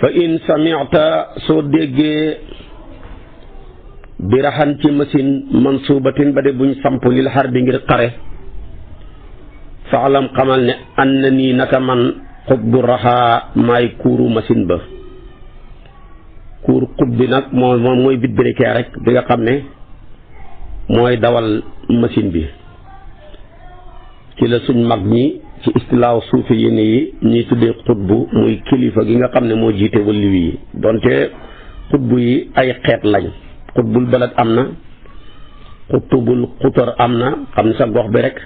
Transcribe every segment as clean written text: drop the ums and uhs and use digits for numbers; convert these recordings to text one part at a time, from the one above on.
fa in samicta soo déggee bi raxan ci machine mansuubatin ba de buñ samp lil xar bi ngir xare faalam xamal ne an na nii naka man xutbu raxaa maay kuuru machine ba. kuur xut bi nag moom mooy vidbrequer rek bi nga xam ne mooy dawal machine bi. ci la suñ mag ñi ci istilaaw suufi yi ñuy tuddee xutbu muy kilifa gi nga xam ne moo jiite waliyu yi donte xutbu yi ay xeet lañ. xutbul balad am na, xutbul xutar am na xam ne sa gox bi rek,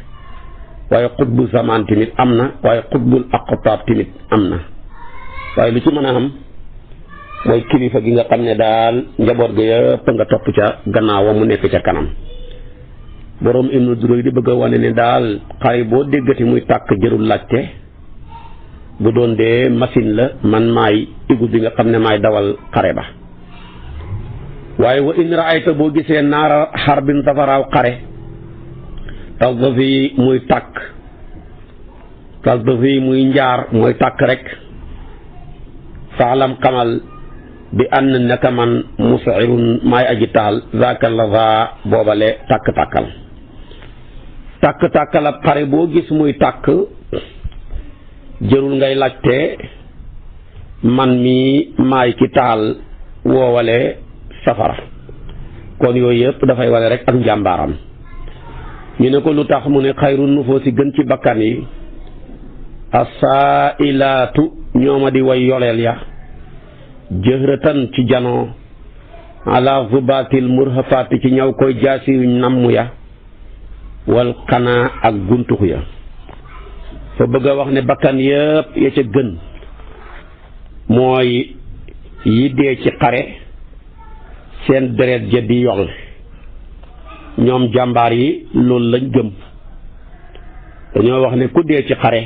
waaye xutbu zamaan tamit am na, waaye xutbul aqtaab tamit am na. waaye lu ci mën a am mooy kilifa gi nga xam ne daal njaboot ga yëpp nga topp ca gannaawam mu nekk ca kanam. boroom Ibnu Duroy di bëgg a wane ne daal xare boo déggati muy tàkk jërul laajte. bu doon dee machine la man maay igu bi nga xam ne maay dawal xare ba. waaye wa in raayta boo gisee naara xarbin safaraaw xare tasdafi muy tàkk, tasdafi muy njaar mooy tàkk rek, faalam xamal bi ànd naka man musirun maay aji taal zaaka la za boobale tàkk-tàkkal. tàkk-tàkkal ab xare boo gis muy tàkk jërul ngay laajte man mi maay ki taal woowale safara. kon yooyu yëpp dafay wane rek ak njàmbaaram. ñu ne ko lu tax mu ne xayru nufoosi gën ci bakkan yi asailaatu ñooma di way yoleel ya jëhratan ci janoo ala zubaatil murhafaati ci ñaw koy jaasi yuñ namm ya wal xanaa ak guntux ya. fa bëgg a wax ne bakkan yëpp ya ca gën mooy yi dee ci xare seen deret ja di yol. ñoom jàmbaar yi loolu lañ gëm. dañoo wax ne ku dee ci xare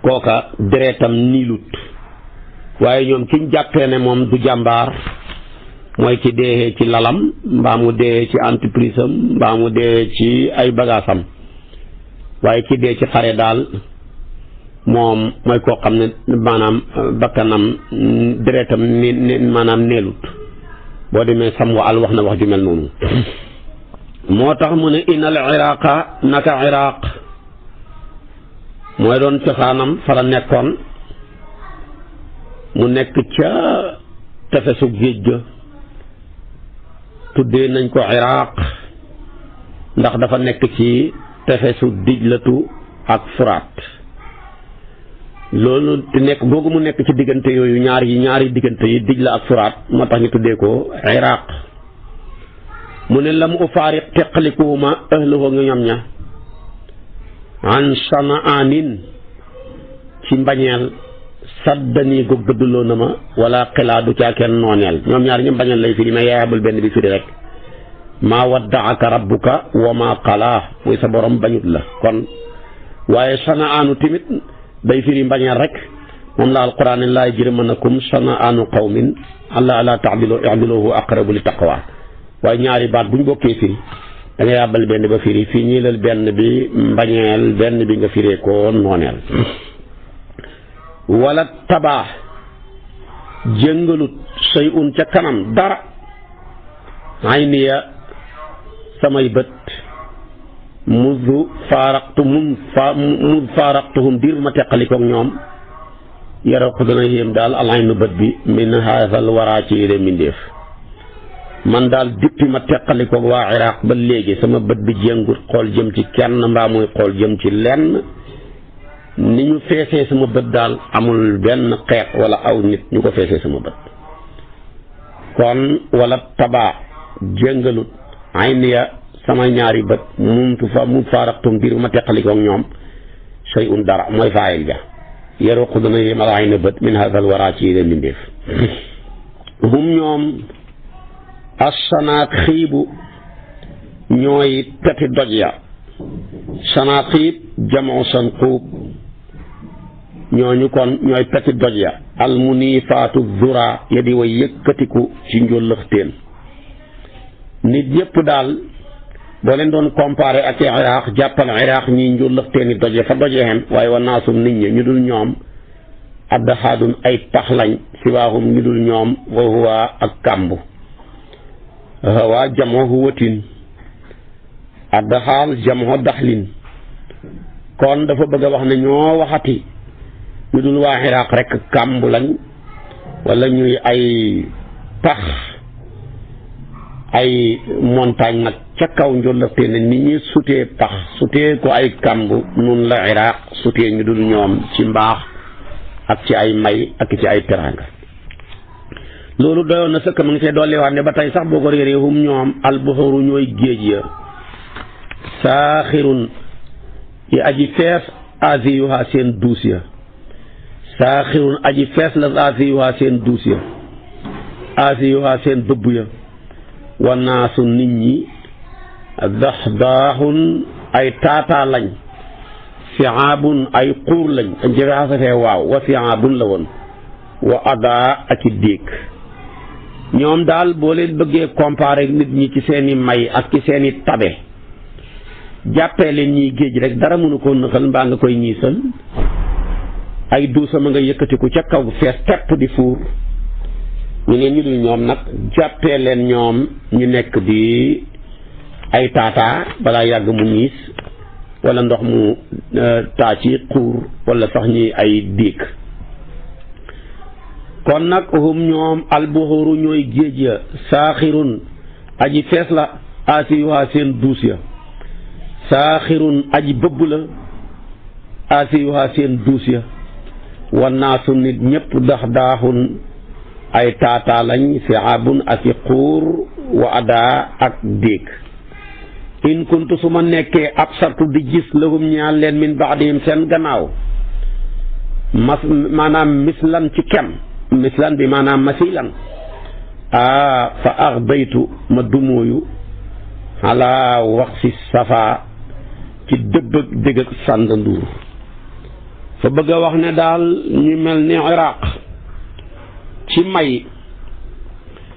kooka deretam niilut. waaye ñoom kiñ jàppee ne moom du jàmbaar mooy ki dee ci lalam mbaa mu dee ci entreprise am mbaa mu dee ci ay bagaasam. waaye ki dee ci xare daal moom mooy koo xam ne maanaam bakkanam deretam maanaam neelut. boo demee sam wa al wax na wax ju mel noonu. moo tax mu ne inal iraqa naka iraq mooy doon cosaanam fa la nekkoon mu nekk ca tefesu géej ga. tuddee nañ ko iraq ndax dafa nekk ci tefesu dijlatu ak furaat. loolu di nekk googu mu nekk ci diggante yooyu ñaari diggante yi dijla ak furaat moo tax ñu tuddee ko iraq. mu ne lam ufaariq teqalikuwuma ahluhu nga ñoom ña an sanaanin ci mbañeel saddanii ko gëdduloo na ma wala xilaa du caa kenn nooneel. ñoom ñaar ñëpp mbañeel lay firi mais yaayabal benn bi firi rek maa waddaaka rabbuka wa maa qalaa muy sa borom bañut la kon. waaye sanaanu tamit day firi mbañeel rek moom la alquran ne laa yajrimannakum sanaanu qawmin allaa ta'dilu i'dilu huwa aqrabu li taqwa. waaye ñaari baat bu ñu bokkee firi da nga yàbbal benn ba firi fii ñiilal benn bi mbañeel benn bi nga firee ko nooneel. wala tabaax jëngalut say un ca kanam dara ay niya samay bët muz faaraqtuhum diir ma teqalikook ñoom yara ko dana yéem daal alaynu bët bi min haasal waraa ci yére mbindéef. man daal dippi ma teqalikoog waa iraq ba léegi sama bët bi jéngut xool jëm ci kenn mbaa muy xool jëm ci lenn. ni ñu feesee sama bët daal amul benn xeet wala aw nit ñu ko feesee sama bët. kon wala tabaa jéngalut ay niya sama ñaari bët mu faaraqtum biir ma teqalikoog ñoom shay un dara mooy faayil ja yaruqu dana yéemal ay na bët min hasal waraa ci yéen mbindéef. hum ñoom as-sanaaxiibu ñooy peti doj ya. sanaaxiib jamu sanquub ñooñu kon ñooy peti doj ya. almuniifaatu zura ya di way yëkkatiku ci njólëxteen. nit ñëpp daal boo leen doon comparé ak iraq jàppal iraq ñii njólëxteeni doj ya fa doj ya xem waaye wa naasum nit ñi ñu dul ñoom addaxaadun ay pax lañ siwaahum ñu dul ñoom wa huwa ak kàmb hawa jamo huwatin addaxaal jamo daxlin kon dafa bëgg a wax ne ñoo waxati ñu dul waa Iraq rek kàmb lañ wala ñuy ay pax ay montagne nag ca kaw njollatee ne ni ñuy sutee pax sutee ko ay kàmb nun la Iraq sutee ñu dul ñoom ci mbaax ak ci ay may ak ci ay teraanga loolu doyoon na sëkk ma ngi see dolli waat ne ba tey sax boo ko réeree hum ñoom albuxuru ñooy géej ya saaxirun yi aji fees asiyuha seen duus ya saaxirun aji fees la asiyuha seen duus ya asiyuha seen bëbb ya wanaasu nit ñi daxdaaxun ay taataa lañ fiaabun ay xuur lañ dañ ci xasafee waaw wa fiaabun la woon wa adaa ak i déeg ñoom daal boo leen bëggee comparer nit ñi ci seeni may ak ci seeni tabe jàppee leen ñiy géej rek dara mënu ko nëxal mbaa nga koy ñiisal ay duusama nga yëkkatiku ca kaw fees tepp di fuur ñu ne ñu dul ñoom nag jàppee leen ñoom ñu nekk di ay taataa balaa yàgg mu ñiis wala ndox mu taa ci xuur wala sax ñi ay déeg kon nag hum ñoom albuxuru ñooy géej ya saaxirun aji fees la asiyuha seen duus ya saaxirun aji bëbb la asiyuha seen duus ya wannaasu nit ñëpp dax daaxun ay taataa lañ fiabun ak i xuur wa adaa ak déeg in kuntu su ma nekkee ab sartu di gis lahum ñaan leen min baadihim seen gannaaw maanaam mislan ci kem mislan bi maanaam masilan fa axdaytu ma dumóoyu ala wax si safa ci dëbb ak dégg ak sànd nduur fa bëgg a wax ne daal ñu mel ni Iraq ci may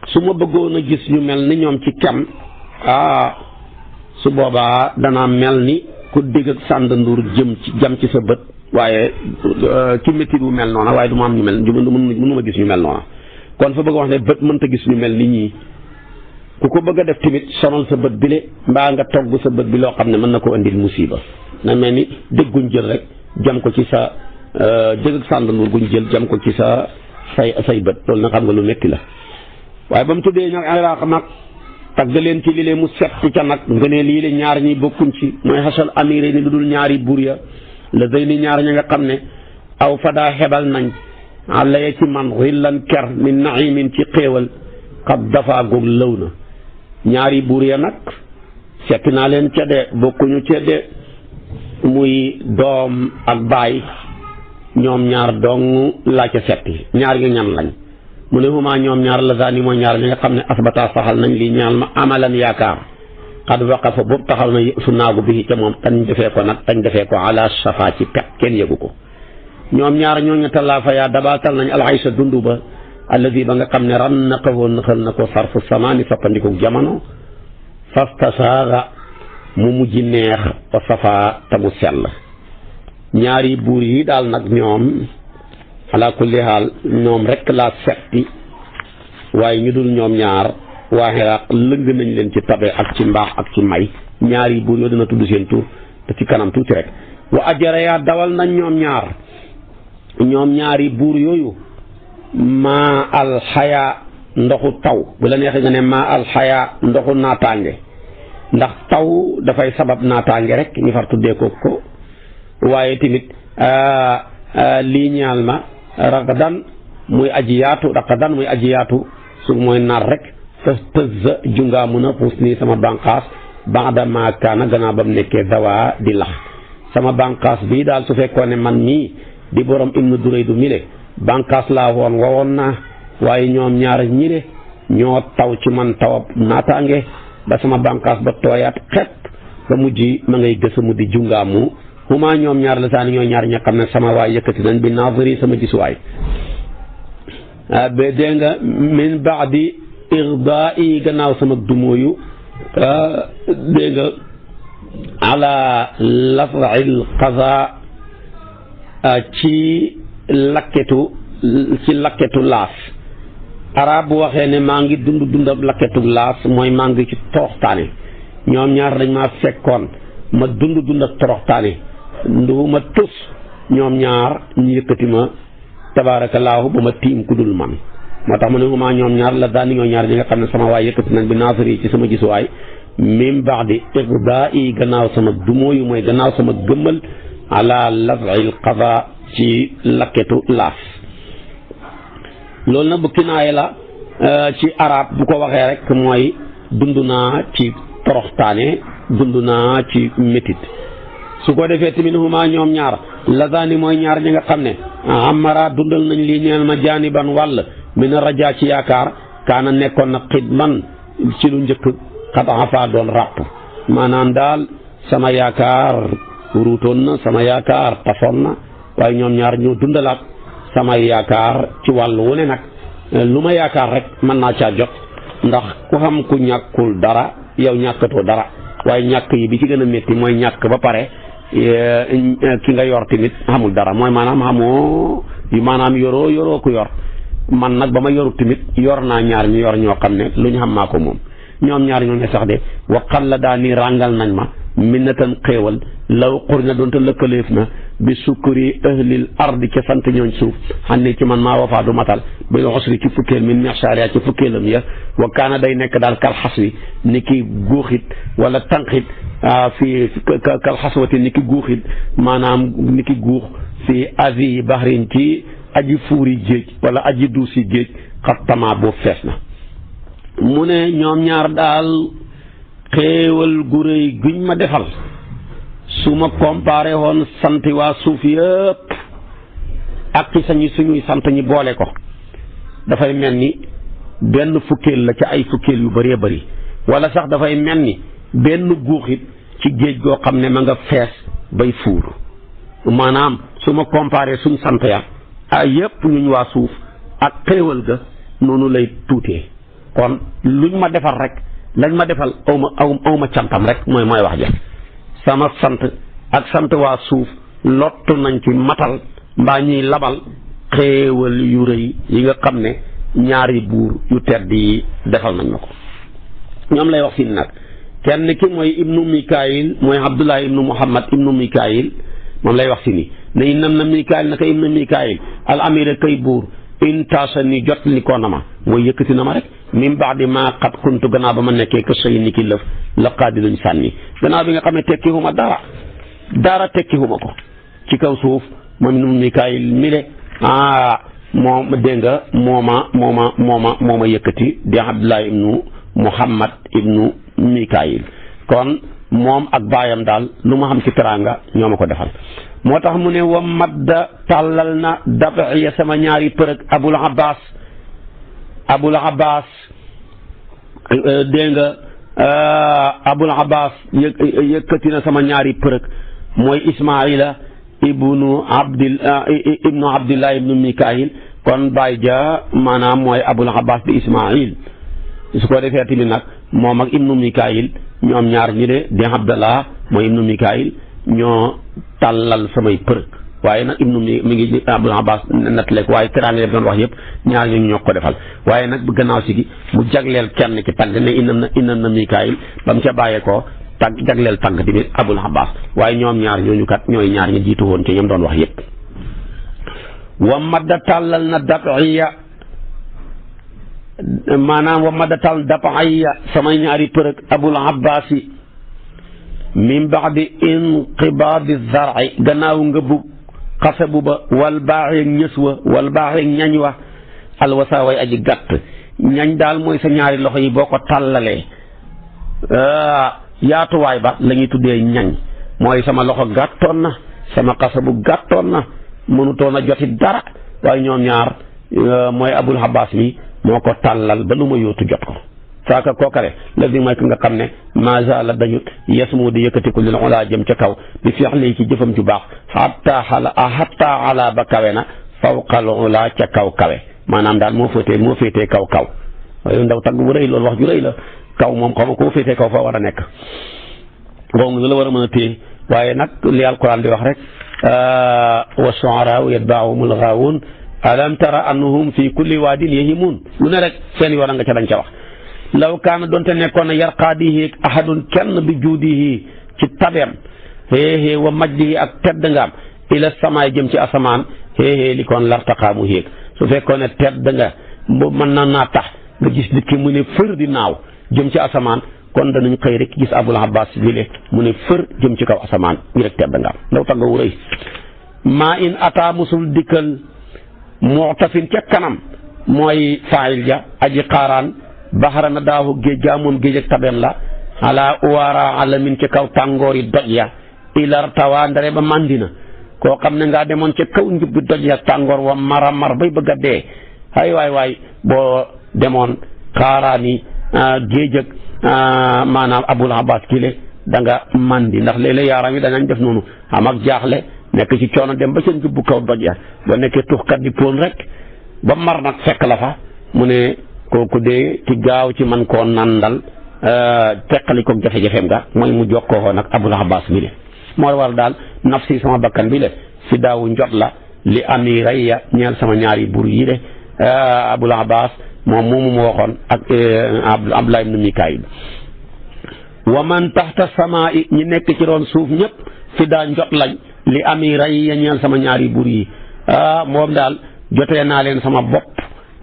su ma bëggoon a gis ñu mel ni ñoom ci kem su boobaa danaa mel ni ku dégg ak sànd nduur jam ci sa bët waaye ci métti bu mel noona waaye du ma am ñu mel mënuma gis ñu mel noona kon fa bëgg wax ne bët mënta gis ñu mel ni ñii ku ko bëgg a def tamit sonal sa bët bile mbaa nga togg sa bët bi loo xam ne mën na ko andil musiba na mel ni dégguñ jël rek jam ko ci sa dégg ak sànd nduur guñ jël jam ko ci sa say bët loolu nag xam nga lu metti la waaye ba mu tuddee nag Iraq nag tagg leen ci lii mu set ca nag nga ne lii la ñaar ñi bokkuñ ci mooy xasal amire ni lu dul ñaari buur ya la day ni ñaar ñi nga xam ne aw fadaa xebal nañ àlla ya ci man xillan ker min naimin ci xéewal xab dafa goog lëw na ñaari buur ya nag setti naa leen ca de bokkuñu ca de muy doom ak baay ñoom ñaar dong laa ca setti ñaar ñu ñan lañ mu ne huma ñoom ñaar la zaani mooy ñaar ñi nga xam ne asbata saxal nañ lii ñaal ma amalan yaakaar xad waqafa boobu taxaw na su naagu bi ca moom tañ defee ko ala safa ci pet kenn yëgu ko ñoom ñaar ñooñu talaafa yaa dabaatal nañ alxaysa dundu ba alladi ba nga xam ne ran na xawoon naxal na ko sarfu samaani soppandiku jamono fastasaaga mu mujj neex wa safa te mu sell ñaari buur yi daal nag ñoom ala kulli haal ñoom rek laa setti waaye ñu dul ñoom ñaar waa Iraq lëng nañ leen ci tabe ak ci mbaax ak ci may ñaari buur yoo dina tudd seen tur te ci kanam tuuti rek wa ajara yaa dawal nañ ñoom ñaari buur yooyu maa alxaya ndoxu taw bu la neexee nga ne maa alxaya ndoxu naataange ndax taw dafay sabab naataange rek ñu far tuddee ko waaye tamit lii ñaal ma raqadan muy aji yaatu su mooy nar rek fas tëza jungaa mun a puus nii sama bànqaas ba'da maa kaana gannaaw ba mu nekkee dawaa di lax sama bànqaas bii daal su fekkoon ne man mii di borom Ibnu Duraydu mile bànqaas laa woon naa waaye ñoom ñaar ñile ñoo taw ci man tawab naataange ba sama bànqaas ba tooyaat xepp ba mujj ma ngay gësamu di jungaamu huma ñoom ñaar la saani ñoo ñaar ña xam ne sama waay yëkkati nañ bi naaziri sama gisuwaay ba dégg nga min baadi irdaai gannaaw sama dumóoyu dégg nga ala lafil qaza ci lakketu laas. arab bu waxee ne maa ngi dundab lakketu laas mooy maa ngi ci toroxtaane. ñoom ñaar dañ maa fekkoon ma dund ak toroxtaane ndu ma tus ñoom ñaar ñu yëkkati ma tabaarakallaahu ba ma tiim ku dul man. moo tax mu ne huma ñoom ñaar la daani ñoo ñaar ñi nga xam ne sama waay yëkkati nañ bi naasari ci sama gisuwaay min ba'di iqdaa'i gannaaw sama dumóoyu mooy gannaaw sama gëmmal ala laf'il qada ci lakketu laas. loolu nag bu kinaaye la ci arab bu ko waxee rek mooy dund naa ci toroxtaane dund naa ci métit. su ko defee tamit huma ñoom ñaar la daani mooy ñaar ñi nga xam ne amara dundal nañ lii ñeel ma jaaniban wàll min rajaa ci yaakaar kaana nekkoon na xidman ci lu njëkk xataa faa doon ràpp maanaam daal sama yaakaar ruutoon na sama yaakaar tafoon na waaye ñoom ñaar ñoo dundalaat sama yaakaar ci wàllu wu ne nag lu ma yaakaar rek mën naa caa jot ndax ku xam ku ñàkkul dara yow ñàkkatoo dara waaye ñàkk yi bi ci gën a métti mooy ñàkk ba pare ki nga yor tamit xamul dara mooy maanaam xamoo maanaam yoroo ku yor. man nag ba ma yoru tamit yor naa ñaar ñu yor ñoo xam ne lu ñu xam maa ko moom ñoom ñaar ñoo ne sax de waqal la daa nii ràngal nañ ma minnatan xéewal law xur na doonte lëkkaleef na bi sukkuri ahlil ardi ca sant ñooñ suuf xam ne ci man maa wafaa du matal bil usri ci fukkeel min mexsaria ci fukkeelam ya wa kaana day nekk daal kal xas wi ni ki guuxit wala tànqit fii kal xaswati ni ki guuxit maanaam ni ki guux fii azi bahrin ci aji fuuri géej wala aji duusi géej xattamaa boobu fees na. mu ne ñoom ñaar daal xéewal gu rëy guñ ma defal su ma comparé woon sant waa suuf yëpp ak ci suñuy sant ñi boole ko dafay mel ni benn fukkeel la ca ay fukkeel yu bëree bëri wala sax dafay mel ni benn guuxit ci géej goo xam ne ma nga fees bay fuur maanaam su ma comparé suñ sant ya ay yëpp ñuñ waa suuf ak xéewal ga noonu lay tuutee kon luñ ma defal rek lañ ma defal awma cantam rek mooy wax ja sama sant ak sant waa suuf lottu nañ ci matal mbaa ñuy labal xéewal yu rëy yi nga xam ne ñaari buur yu tedd yi defal nañ ma ko. ñoom lay wax fii nag kenn ki mooy ibnu Mikaayil mooy Abdullah ibnu Muhammad ibnu Mikaayil moom lay wax si ni ne innam na Mikaayil naka ibnu Mikaayil al amira kay buur intaasa ni jot li ko na ma mooy yëkkati na ma rek min ba'di maa qad kuntu gannaaw ba ma nekkee que sëy ni ki lëf la qaadiluñ sànni gannaaw bi nga xam ne tekki huma dara tekki huma ko ci kaw suuf moom ibnu Mikaayil mi le moom dégg nga mooma yëkkati di Abdullah ibnu Muhammad ibnu Mikaayil kon moom ak baayam daal lu ma xam ci teraanga ñoo ma ko defal moo tax mu ne wa madda tàllal na dabiya sama ñaari përëg abul abbas dégg nga abul abbas yëkkati na sama ñaari përëg mooy ismaila ibnu abdillah ibnu Mikaayil kon baay ja maanaam mooy abul abbas di ismail su ko defee tamit nag moom ak ibnu Mikaayil ñoom ñaar ñi de di Abdallah mooy ibnu Mikaayil ñoo tàllal samay përëg waaye nag ibnu mi ngi Abul Abbas nettaleek waaye teraanga yëpp doon wax yëpp ñaar ñu ñoo ko defal waaye nag bu gannaaw si gi mu jagleel kenn ci tagg ne inam na Mikaayil ba mu ca bàyyee ko tagg jagleel tagg tamit Abul Abbas waaye ñoom ñaar ñooñu kat ñooy ñaar ñi jiitu woon ci ñoom doon wax yëpp. wa madda tàllal na dabiya maanaam wa madatal dapaaya samay ñaari përëg abul abbaasi min baadi inqibaadi zar'i gannaaw nga bug xasabu ba wal baaxeeg ñës wa wal baaxeeg ñañ wa alwasa way aji gàtt ñañ daal mooy sa ñaari loxo yi boo ko tàllalee yaatuwaay ba la ñuy tuddee ñañ mooy sama loxo gàttoon na sama xasabu gàttoon na mënutoon a joti dara waaye ñoom ñaar mooy abul abbaas mi moo ko tàllal ba lu ma yóotu jot ko saaka kookare la di mooy ki nga xam ne maasa la dañut yes moo di yëkkatiku lil ulaa jëm ca kaw di fi'li ci jëfam ju baax hatta ala ba kawe na fawqal ulaa ca kaw maanaam daal moo féetee kaw waaye ndaw tagg bu rëy loolu wax ju rëy la kaw moom xaw ma koo féetee kaw fa war a nekk boobu la war a mën a téye waaye nag li alquran di wax rek wa shu'araa'u yatba'uhumul ghaawuun alam tara annahum fi kulli waadin yahimuun lu ne rek seen yoon a nga ca dañ ca wax law kaana doonte nekkoon na yarqaadihi ahadun kenn bi juudihi ci tabeem xéexée wa majdihi ak tedd ngaam ila samaay jëm ci asamaan xéexée li kon lartaqaa mu héeg su fekkoon ne tedd nga mën na naa tax nga gis nit ki mu ne fër di naaw jëm ci asamaan kon danañ xëy rek gis Abul Abbas bile mu ne fër jëm ci kaw asamaan ñi rek tedd ngaam ndaw tagga wu rëy maa in ataa musul dikkal mu'tafin ca kanam mooy faayil ja aji xaaraan baxara na daahu géej ga moom géej ak tabeem la ala uwaara alamin ci kaw tàngoori doj ya ilar tawa ndare ba mandina koo xam ne ngaa demoon ca kaw njubbi doj ya tàngoor wa mar bay bëgg a dee ay waay boo demoon xaaraani géej ak maanaam Abul Abbas kile da nga mandi ndax léeg-léeg yaaram yi danañ def noonu am ak jaaxle nekk ci coono dem ba seen njubbu kaw doj ya ba nekkee tuxkat di poon rek ba mar nag fekk la fa mu ne kooku de ci gaaw ci man koo nandal teqali ko jafe-jafeem nga mooy mu jokkoo nag Abul Abbas bi le moo war daal nafsi sama bakkan bi le si daawu njot la li amirayya ñeel sama ñaari buur yi de Abul Abbas moom moomu mu waxoon ak Abdullah ibn Mikaayil wa man taxta samaa i ñi nekk ci roon suuf ñëpp si daa njot lañ li amirayya ñeel sama ñaari buur yi moom daal jotee naa leen sama bopp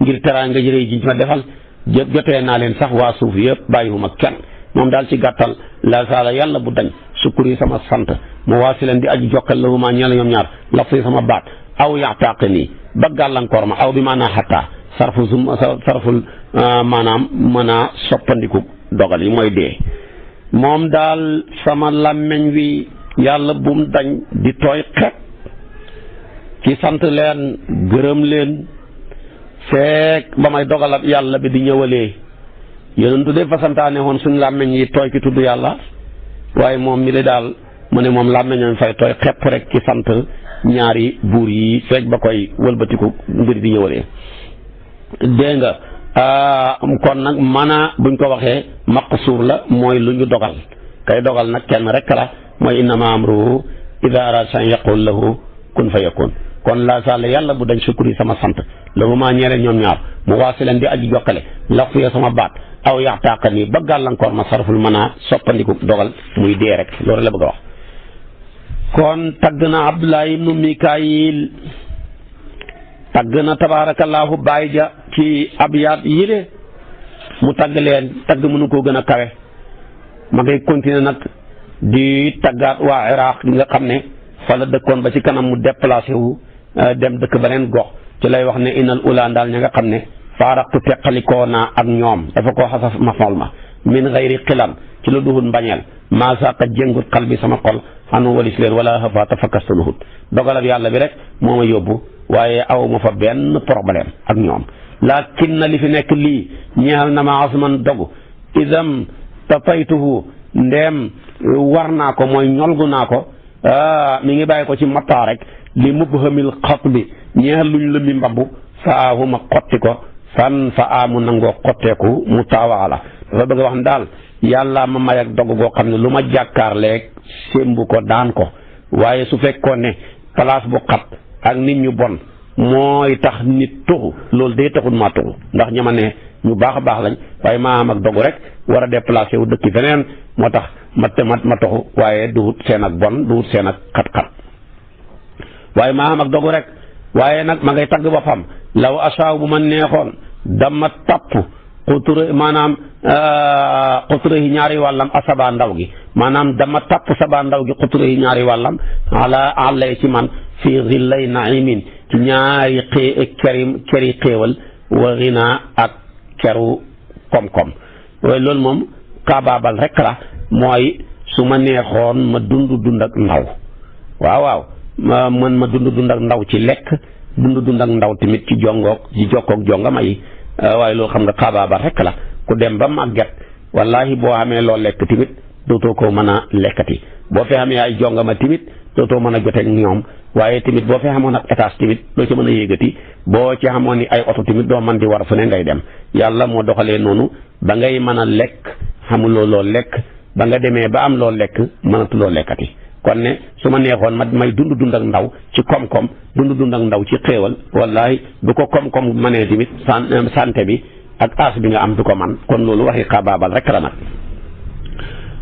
ngir teraanga jërëjëf ji ma defal jotee naa leen sax waa suuf yëpp bàyyiwuma kenn moom daal ci gàttal la saala yàlla bu dañ sukkuri sama sant mu waasi leen di aji jokkal la huma ñeel ñoom ñaar laf si sama baat aw yaxtaaq nii ba gàllankoor ma aw bi maanaa xattaa sarful maanaam mën a soppandiku dogal yi mooy dee moom daal sama làmmeñ wi yàlla bum dañ di tooy xet ci sant leen gërëm leen feek ba may dogalab yàlla bi di ñëwalee yonentu de fa santaane woon suñ làmmeñ yi tooy ki tudd yàlla waaye moom mi la daal mu ne moom làmmeñam fay tooy xepp rek ci sant ñaari buur yi feek ba koy wëlbatiku mbir di ñëwalee dégg nga kon nag mana buñ ko waxee maqsuur la mooy lu ñu dogal kay dogal nag kenn rek la mooy innama amruhu ida arada shay'an yaqul lahu kun fa yakun kon laa sàll yàlla bu dañ sukkuri sama sant lahu maa ñeele ñoom ñaar mu waasi leen di aji jokkale laf ya sama baat aw yaxtaaqa nii ba gàllankoor ma sarful mën a soppandiku dogal muy dee rek loolu la bëgg a wax kon tagg na Abdullah ibnu Mikaayil tagg na tabaarakallaahu baay ja ci abyaat yile mu tagg leen tagg mënu koo gën a kawe ma ngay continuer nag di taggaat waa Iraq nga xam ne fa la dëkkoon ba ci kanam mu déplacé wu dem dëkk beneen gox ci lay wax ne inal ulaan daal ña nga xam ne faaraqtu teqalikoo naa ak ñoom dafa koo xasaf mafool ma min xayri xilan ci lu duhut mbañeel maa saqa jëngut xal bi sama xol xanu walis leen wala xafaata fakkastaluhut dogalab yàlla bi rek moo ma yóbbu waaye aw ma fa benn problème ak ñoom laakin na li fi nekk lii ñeexal na ma asman dogu idam tataytuhu ndeem war naa ko mooy ñolgu naa ko mi ngi bàyyi ko ci mataa rek li mubhamil xat bi ñeexal luñ lëmbi mbabbu faahu ma xotti ko fan fa amu nangoo xotteeku mu taawaala dafa bëgg a wax ne daal yàlla ma may ak dogg goo xam ne lu ma jàkkaarleeg sémbu ko daan ko waaye su fekkoon ne place bu xat ak nit ñu bon mooy tax nit tuxu loolu day taxul maa tuxu ndax ñama ne ñu baax a baax lañ waaye maa am ak dogu rek war a déplacé wu dëkk feneen moo tax ma toxu waaye duhut seen ak bon duhut seen ak xat-xat waaye maa am ak dogu rek waaye nag ma ngay tagg boppam law asaaw bu ma neexoon dama tapp xutura maanaam xutura yi ñaari wàllam asaba ndaw gi maanaam dama tapp saba ndaw gi xutura yi ñaari wàllam ala àllay ci man fii xillay naimin ci ñaari keri xéewal wa xina ak keru koom-koom waaye loolu moom xaabaabal rek la mooy su ma neexoon ma dund ak ndaw waaw ma dund ak ndaw ci lekk dund ak ndaw tamit ci jokkoog jongama yi waaye loolu xam nga xaabaabal rek la ku dem ba màgget wallahi boo xamee loo lekk tamit dootoo ko mën a lekkati boo fi xamee ay jongama tamit dootoo mën a joteeg ñoom waaye tamit boo fi xamoon ak étage tamit doo ci mën a yéegati boo ci xamoon ni ay oto tamit doo mën di war fu ne ngay dem yàlla moo doxalee noonu ba ngay mën a lekk xamuloo loo lekk ba nga demee ba am loo lekk mënatuloo lekkati kon ne su ma neexoon ma may dund ak ndaw ci koom-koom dund ak ndaw ci xéewal wallahi du ko koom-koom mënee tamit santé bi ak as bi nga am du ko man kon loolu waxi xabaabal rek la nag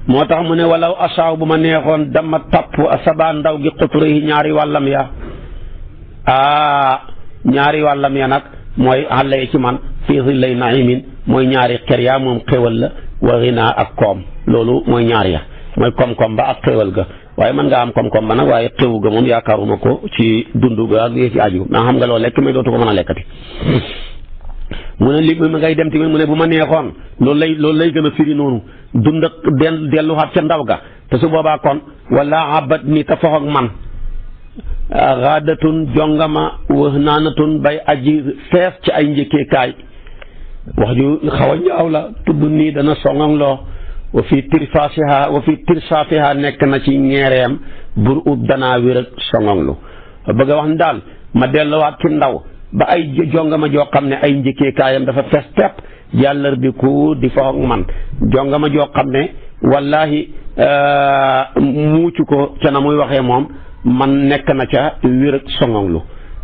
moo tax mu ne walaw asaaw bu ma neexoon dama tapp asaba ndaw gi xuturihi ñaari wàllam ya ñaari wàllam ya nag mooy àlla ci man fii zillay naimin mooy ñaari xer yaa moom xéwal la wa ginaa ak koom loolu mooy ñaar ya mooy koom-koom ba ak xéwal ga waaye mën ngaa am koom-koom ba nag waaye xéwu ga moom yaakaaruma ko ci dundu ga ak yee ci aju maa xam nga loolu lekk mais dootu ko mën a lekkati mu ne li ma ngay dem tamit mu ne bu ma neexoon loolu lay gën a firi noonu dund ak delluwaat ca ndaw ga te su boobaa kon wala abat ni ta fox ak man xaadatun jongama wax naanatun bay aji fees ci ay njëkkeekaay wax ju xaw a ñaaw la tudd nii dana songanloo wa fi tirsaafiha nekk na ci ñeereem bur ut danaa wér ak songanglu bëgg a wax ni daal ma delluwaat ci ndaw ba ay jongama joo xam ne ay njëkkeekaayam dafa fees tepp jàllar bi ku di fox ak man jongama joo xam ne wallahi muucu ko ca na muy waxee moom man nekk na ca wér ak songonglu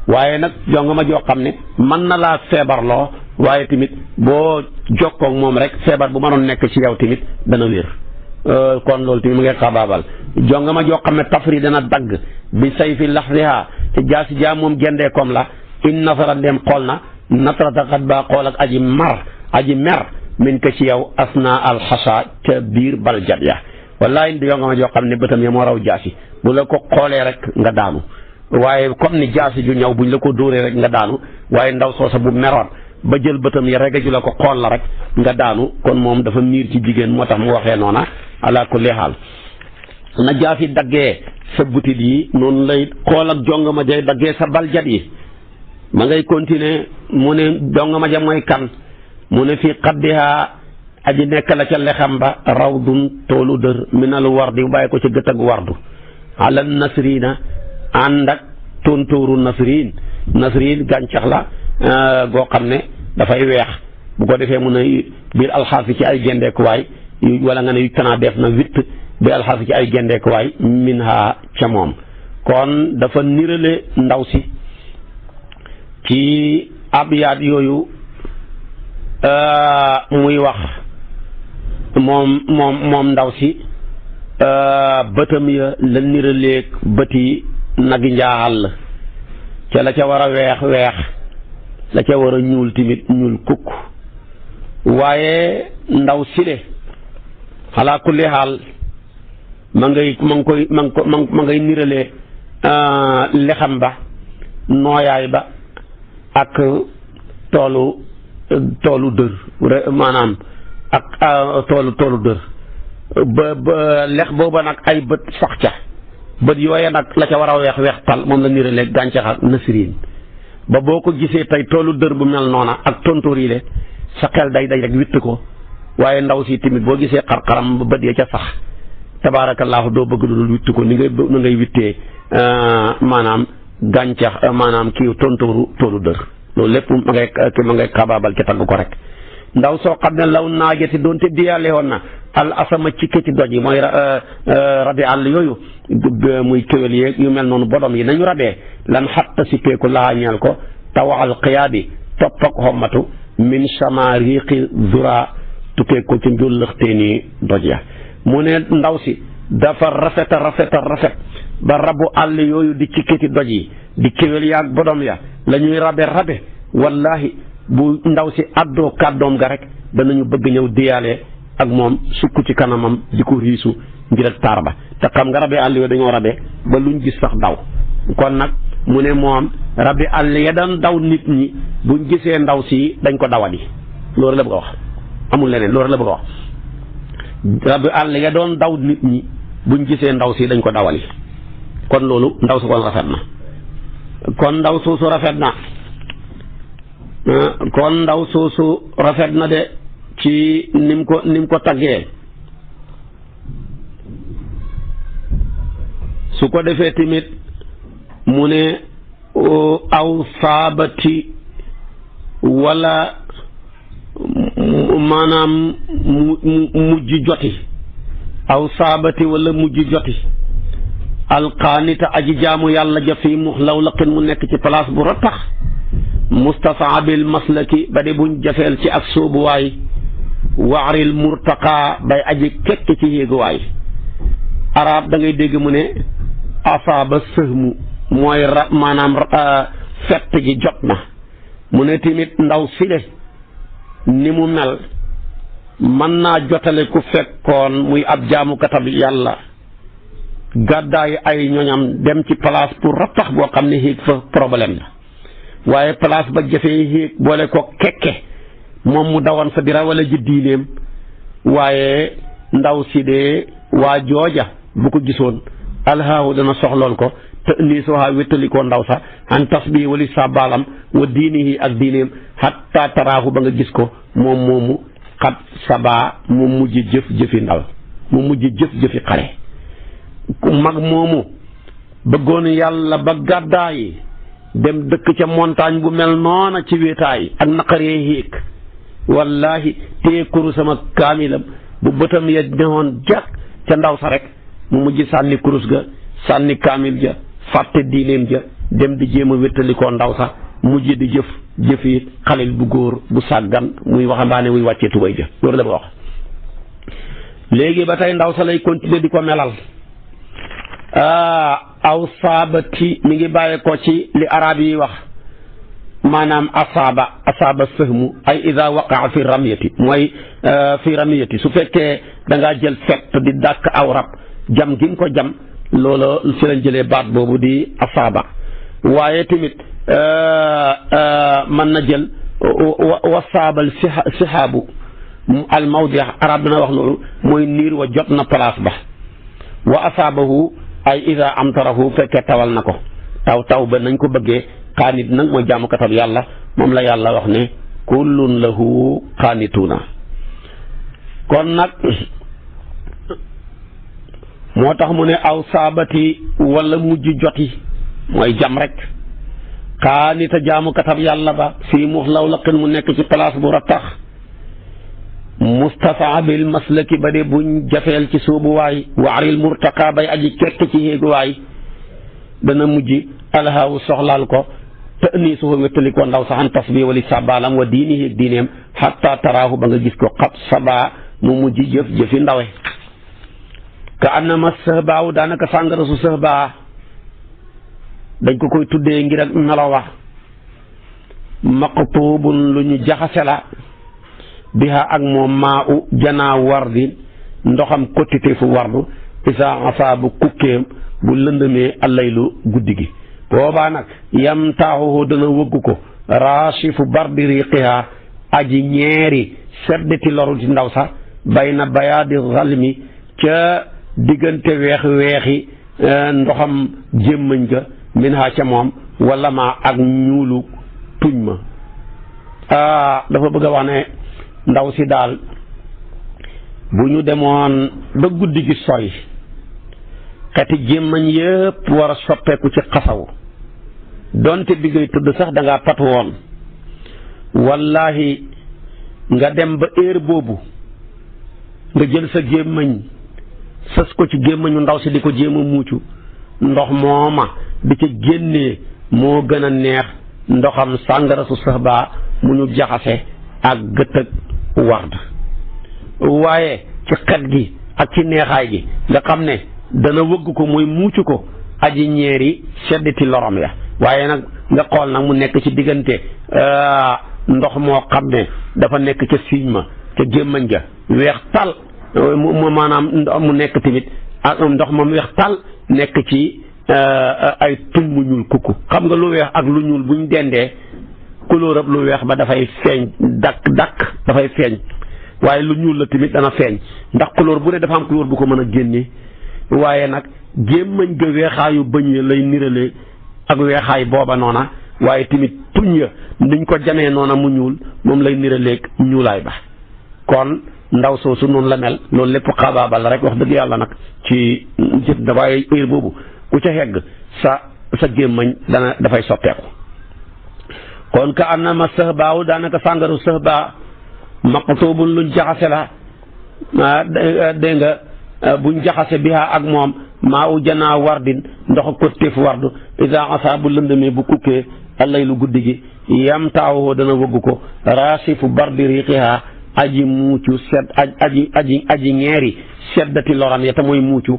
waaye nag jongama joo xam ne mën na laa feebarloo waaye tamit boo jokkoog moom rek feebar bu mënoon nekk ci yow tamit dana wér kon loolu tamit mu ngi xabaabal jongama joo xam ne tafri dana dagg bi say fi laxriha te jaasi jaa moom gendee kom la in nasara dem xool na nasrata xat baa xool ak aji mer min ko ci yow asna alxasa ca biir baljat ya wallahi jongama joo xam ne bëtam ya moo raw jaasi bu la ko xoolee rek nga daanu waaye comme ni jaasi ju ñëw buñ la ko dóoree rek nga daanu waaye ndaw soosa bu meroon ba jël bëtam ya rek ju la ko xool la rek nga daanu kon moom dafa miir ci jigéen moo tax mu waxee noona ala kulli haal na jaasi daggee sa butit yi noonu lay xool ak jongama jay daggee sa baljat yi ma ngay continuer mu ne jongama ja mooy kan mu ne fii xaddiha aji nekk la ca lexam ba rawdun toolu dër minal wardi bàyyi ko ca gët ak wardu alal nasrina ànd ak tontóoru nasrin gàncax la goo xam ne dafay weex bu ko defee mun a biir alxaasi ci ay gendeekuwaay wala nga ne yu tanaa def na witt biir alxaasi ci ay gendeekuwaay min ha ca moom kon dafa nirale ndaw si ci abyaat yooyu muy wax moom ndaw si bëtam ya la niraleeg bëti nagi njaaxal ca la ca war a weex la ca war a ñuul tamit ñuul kukk waaye ndaw sile xalaa kulli xaal ma ngay niralee lexam ba nooyaay ba ak toolu dër maanaam ak toolu dër ba lex booba nag ay bët sax ca bët yooya nag la ca war a weex tal moom la nirale gàncax ak nasriin ba boo ko gisee tey toolu dër bu mel noona ak tontóor yi le sa xel day rek witt ko waaye ndaw si tamit boo gisee xar-xaram ba bët ya ca sax tabaarakallaahu doo bëgg lu dul witt ko ni ngay wittee maanaam gàncax maanaam kii tontóoru toolu dër loolu lépp ma ngay xabaabal ca tagg ko rek ndaw soo xam ne law naajati doonte diyaale woon na al asama ci këti doj yi mooy rabi àll yooyu muy kéwél yeeg yu mel noonu bodom yi nañu rabee lan xatta si peeku laañeel ko tawaxal xiyaadi topp ak xommatu min sama riqi zura tukkee ko ci njullëxteeni doj ya mu ne ndaw si dafa rafet ba rabu àll yooyu di ci këti doj yi di kéwél yaag bodom ya la ñuy rabe wallahi bu ndaw si àddoo kàddoom ga rek danañu bëgg ñëw diyaale ak moom sukk ci kanamam di ko riisu ngir ak taar ba te xam nga rabi àll yooyu dañoo rabe ba luñ gis sax daw kon nag mu ne moom rabi àll ya daan daw nit ñi buñ gisee ndaw si dañ ko dawali loolu la bëgg a wax amul leneen loolu la bëgg a wax rabi àll ya doon daw nit ñi buñ gisee ndaw si dañ ko dawali kon loolu ndaw si kon rafet na kon ndaw soosu rafet na de ci nim ko taggee su ko defee tamit mu ne aw saabati wala maanaam mujj joti aw saabati wala mujj joti alqaanita aji jaamu yàlla ja fii muxlawlaqin mu nekk ci place bu rattax mustafaabil maslaki ba di buñ jafeel ci ak sóobuwaay waaril murtaqa bay aji kekk ci yéeguwaay arab da ngay dégg mu ne asaaba sëhmu mooy maanaam fett gi jot na mu ne tamit ndaw sile ni mu mel mën naa jotale ku fekkoon muy ab jaamukatab yàlla gàddaay ay ñoñam dem ci place pour rattax boo xam ne xiig fa problème la waaye place ba jafee xiig boole ko kekke moom mu dawan fa di rawale ji diineem waaye ndaw si de waa jooja bu ko gisoon alhaahu dana soxlool ko te nii sooxaa wéttalikoo ndaw sax an tas bii wali sa baalam wa diinihi ak diineem xatta taraahu ba nga gis ko moom moomu xat sabaa mu mujj jëf-jëfi ndaw mu mujj jëf-jëfi xare mag moomu bëggoon yàlla ba gàddaayi dem dëkk ca montagne bu mel noona ci wéetaay ak naqaree xiig wallahi téye kuru sama kaamilam bu bëtam ya newoon jàkk ca ndaw sa rek mu mujj sànni kurus ga sànni kaamil ja fàtte diineem ja dem di jéem a wéttalikoo ndaw sa mujj di jëfi xalil bu góor bu sàggan muy waxambaane muy wàccee tubay ja loolu la ma wax léegi ba tey ndaw sa lay continuer di ko melal aw saabati mi ngi bàyyi ko ci li arab yi wax maanaam asaaba sëhmu ay ida waqaa fi ramyati mooy fi ramyati su fekkee da ngaa jël fett di dàkk aw rab jam gi nga ko jam loola ci lañ jëlee baat boobu di asaaba waaye tamit mën na jël wasaabal sihaabu al mawdi arab dana wax loolu mooy niir wa jot na place ba wa asaabahu ay ida amtarahu fekkee tawal na ko taw ba nañ ko bëggee xaanit nag mooy jaamukatab yàlla moom la yàlla wax ne kullun lahu xaanituuna kon nag moo tax mu ne aw saabati wala mujj joti mooy jam rek xaanita jaamukatab yàlla ba fii muxlawlaqin mu nekk ci place bu rattax mustafaa bil maslaki ba de buñ jafeel ci sóobuwaay waaril murtaqa bay aji kekk ci yéeguwaay dana mujj alhaawu soxlaal ko te nii su ko wéttali ko ndaw saxan tas bi wali sabaalam wa diini yéeg diineem xatta taraahu ba nga gis ko xat sabaa mu mujj jëfi ndawe ka annama sëhbaaw daanaka sàngara su sëhbaa dañ ko koy tuddee ngir ak melowa maqtuubun lu ñu jaxase la biha ak moom maa u janaa wardi ndoxam kottite fu wardu isa asa bu kukkeem bu lëndëmee allaylu guddi gi boobaa nag yam taaxuhu dana wëgg ko raashifu bardi riqiha aji ñeeri sedditi loru ci ndaw sax bay na bayaadi xalmi ca diggante weexi ndoxam jémmañ ga min ha ca moom wala ma ak ñuulu tuñ ma dafa bëgg a wax ne ndaw si daal bu ñu demoon ba guddi gi sori xeti jémmañ yëpp war a soppeeku ci xasaw donte bi ngay tudd sax da ngaa pat woon wallahi nga dem ba heure boobu nga jël sa gémmañ sës ko ci gémmañu ndaw si di ko jéem a muucu ndox mooma di ca génnee moo gën a neex ndoxam sàngara su sax baa mu ñu jaxase ak gëtëg ward waaye ci xet gi ak ci neexaay gi nga xam ne dana wëgg ko muy muucu ko aji ñeeri sedditi lorom ya waaye nag nga xool nag mu nekk ci diggante ndox moo xam ne dafa nekk ca siiñ ma ca gémmañ ga weex tal mu maanaam mu nekk tamit ak ndox moom weex tal nekk ci ay tuñ mu ñuul kukku xam nga lu weex ak lu ñuul buñ dendee couleur ab lu weex ba dafay feeñ dakk dafay feeñ waaye lu ñuul la tamit dana feeñ ndax couleur bu ne dafa am couleur bu ko mën a génne waaye nag gémmañ ga weexaayu bëñ ya lay nirale ak weexaay booba noona waaye tamit tuñ ya niñ ko jamee noona mu ñuul moom lay niraleeg ñuulaay ba kon ndaw soosu noonu la mel loolu lépp xabaabal rek wax dëgg yàlla nag ci jët da waaye heure boobu ku ca hegg sa gémmañ dafay soppeeku kon ka annama sëhbaaw daanaka sàngaru sëhbaa maqtuubun luñ jaxase la dégg nga buñ jaxase biha ak moom maa u janaa wardin ndox ko téef wardu ida asa bu lëndëmee bu kukkee allay lu guddi gi yam taawoo dana wëgg ko raasifu bardi riqiha aji muucu sedd aji ñeeri seddati loram ya te mooy muucu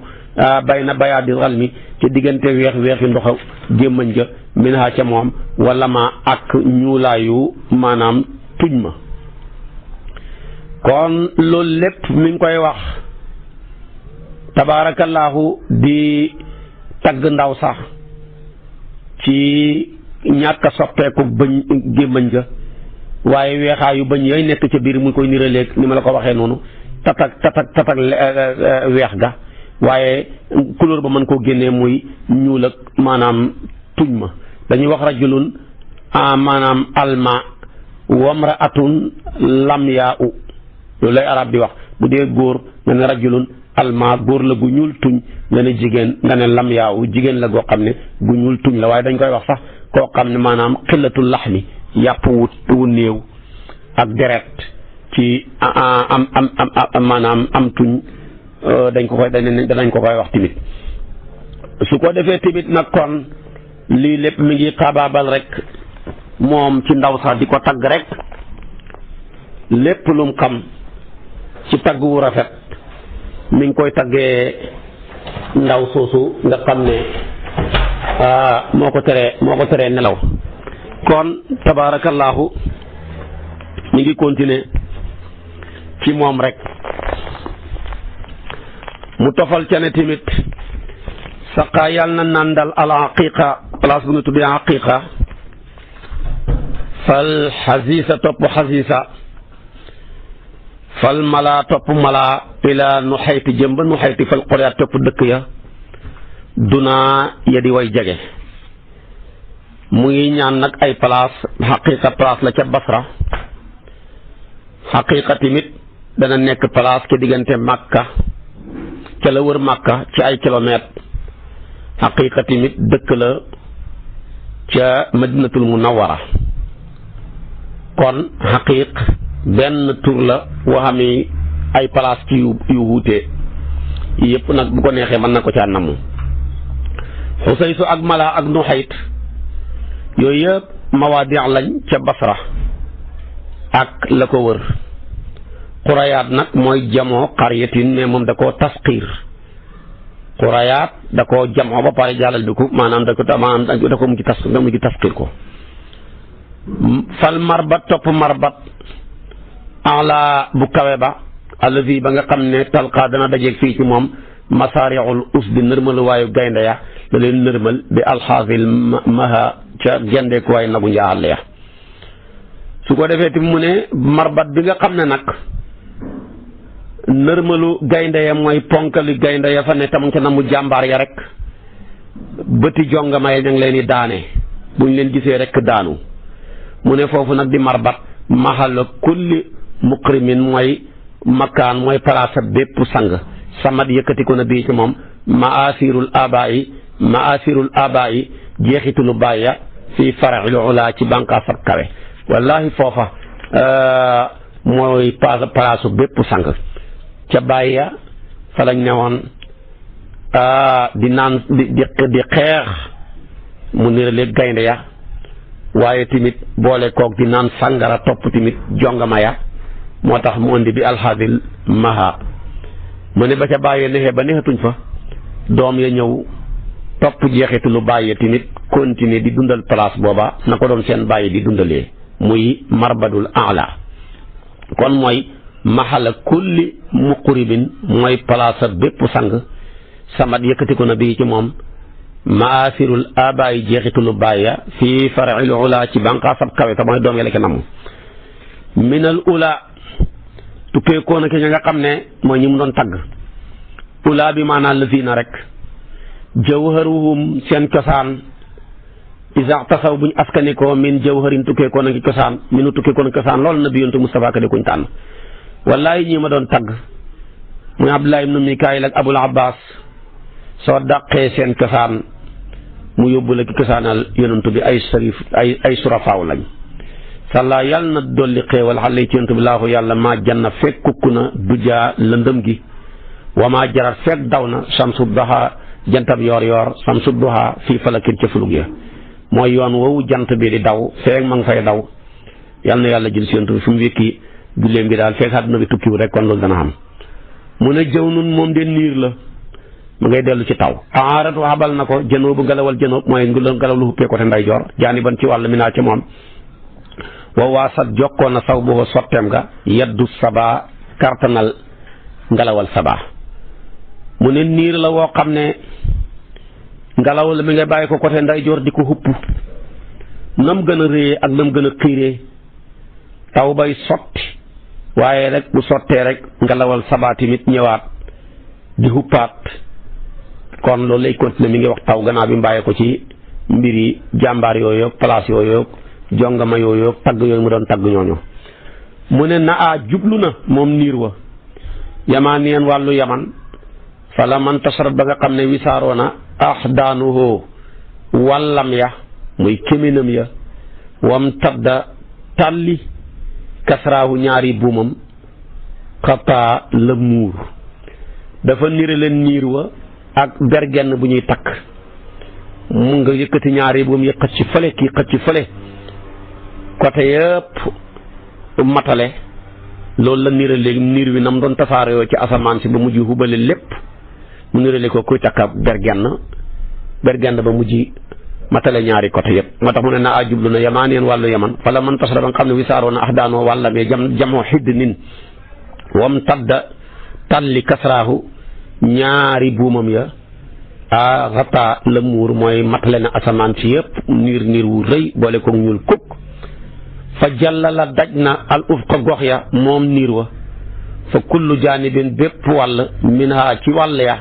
bay na bayaadi xalmi ci diggante weexi ndoxa gémmañ ga min ha ca moom wala ma ak ñuulaayu maanaam tuñ ma kon loolu lépp mi ngi koy wax tabaarakallaahu di tagg ndaw sax ci ñàkk a soppeeku bëñ gémmañ ga waaye weexaayu bëñ yooyu nekk ca biir mu koy niraleeg ni ma la ko waxee noonu tatak weex ga waaye couleur ba mën koo génnee muy ñuul ak maanaam tuñ ma dañuy wax rajulun maanaam alma wamraatun lamyaa u loolu lay arab di wax bu dee góor nga ne rajulun alma góor la gu ñuul tuñ nga ne jigéen nga ne lamyaa u jigéen la goo xam ne gu ñuul tuñ la waaye dañ koy wax sax koo xam ne maanaam xillatul laxmi yàpp wu néew ak deret ci maanaam am tuñ danañ ko koy wax timit su ko defee timit nag kon lii lépp mi ngi xabaabal rek moom ci ndaw sax di ko tagg rek lépp lum xam ci tagg wu rafet mi ngi koy taggee ndaw soosu nga xam ne moo ko teree nelaw kon tabaarakallaahu mi ngi continuer ci moom rek mu tofal ca ne tamit saqa yàlla na nandal al aqiqa place bu nga tuddee aqiqa fal xasiisa topp xasiisa fal mala topp mala ila nu xayti jëm ba nu xayti fal qoriyaat topp dëkk ya dunaa ya di way jege mu ngi ñaan nag ay place xaqiqa place la ca Basra xaqiqa tamit dana nekk place ca diggante Makka ca la wër Makka ci ay kilomètres xaqiqa tamit dëkk la ca Madinatul Munawwara kon xaqiq benn tur la woo xam ne ay place ci yu wuute yëpp nag bu ko neexee mën na ko caa namm xusaysu ak mala ak nuxayt yooyu yëpp mawaadi lañ ca Basra ak la ko wër xurayaat nag mooy jamoo xaryatin mais moom da koo tasqiir xurayaat da koo jamoo ba pare jàllal bi ko maanaam da ko mujj tasqiir ko fal marbat topp marbat ala bu kawe ba allazi ba nga xam ne talqa dana dajeeg fii ci moom masaariul usdi nërmalu waayu gaynde ya da leen nërmal bi alxaasil maha ca gendeeku waay nagu njaaxal ya su ko defee ti mu ne marbat bi nga xam ne nag nërmalu gaynde ya mooy ponkali gaynde ya fa ne tam ca na mu jàmbaar ya rek bëti jongama ya ña ngi leen di daane buñ leen gisee rek daanu mu ne foofu nag di marbat mahal kulli muqrimin mooy makkaan mooy palaasa bépp sang samat yëkkati ko na bii ci moom maasirul abaayi jeexitulu bàyya fii farail ula ci bànqaas ak kawe wallahi foofa mooy palaasu bépp sang ca bàyya fa lañ newoon di naan di xeex mu nirale gaynde ya waaye tamit boole koog di naan sàngara topp tamit jongama ya moo tax mu indi bi alxaasil maha mu ne ba ca bàyyee nexee ba nexatuñ fa doom ya ñëw topp jeexitu lu bàyyee tamit continuer di dundal place booba na ko doon seen bàyyi di dundalee muy marbadul ala kon mooy maxala kulli muqribin mooy place bépp sang samat yëkkati ko na bii ci moom maasirul abaay jeexitu lu bàyya fii farail ula ci bànqaasab kawe te mooy doom ya la ke namu minal ula tukkee koo na ke ña nga xam ne mooy ñi mu doon tagg ula bi maanaam la fii na rek jawharuhum seen cosaan isa tasaw buñ askanikoo min jawharin tukkee koo na ki cosaan minu tukkee koo na ki cosaan loolu na bi yontu Mustafa ka de kuñ tànn wallahi ñi ma doon tagg muy Abdullah ibnu Mikaayil ak Abul Abbas soo dàqee seen cosaan mu yóbbu la ki cosaanal yonantu bi ay sarif ay surafaaw lañ sàllaa yàlla na dolli xéewal xale ci yonantu bi laahu yàlla maa janna fekk kukku na dujaa lëndëm gi wa maa jarat fekk daw na samsu daxa jantab yoor samsu duha fii falakin ca fulug ya mooy yoon woowu jant bi di daw feeg ma nga fay daw yal na yàlla jël si yontu fi mu wékki julleem bi daal feeg àdduna bi tukkiwu rek kon loolu dana xam mu ne jëw nun moom de niir la mu ngay dellu ci taw aaratu xabal na ko jënoobu ngelawal jënoob mooy ngelaw lu xuppee côté ndeyjoor jaani ban ci wàll mi naa ca moom waa sat jokkoon na saw boo sotteem ga yeddu saba kartanal ngelawal saba mu ne niir la woo xam ne ngelaw la mi ngay bàyyi ko côté ndeyjoor di ko xupp nam gën a réyee ak nam gën a xiiree taw bay sotti waaye rek bu sottee rek ngelawal saba tamit ñëwaat di xuppaat kon loolu lay continuer mi ngi wax taw gannaaw bi mu bàyyi ko ci mbiri jàmbaar yooyu place yooyu jongama yooyu tagg yooyu mu doon tagg ñooñu mu ne na jublu na moom niir wa yamaan wàllu yaman fala man tasarab ba nga xam ne wisaaroona daanuhoo wàllam ya muy kéminam ya wam tadda tàlli kasraahu ñaari buumam xataa la muur dafa nire leen niir wa ak bergenn bu ñuy takk mu nga yëkkati ñaari buum yi xëcc ci fële kii xëcc ci fële côté yëpp matale loolu la nire léegi niir wi nam doon tasaare yoo ci asamaan si ba mujj hubale lépp mu nirale ko kuy takka bergenn ba mujj matale ñaari côté yëpp moo tax mu ne na jublu na yamaan wàllu yaman fala man tasara ba nga xam ne wisaaroo na daanoo wàllamee jamoo xidd nin wam tadda talli kasraahu ñaari buumam ya xata la muur mooy matale na asamaan si yëpp niir wu rëy boole ko ñuul kukk fa jàllala daj na al ufqa gox ya moom niir wa fa kullu jaanibin bépp wàll min ha ci wàll ya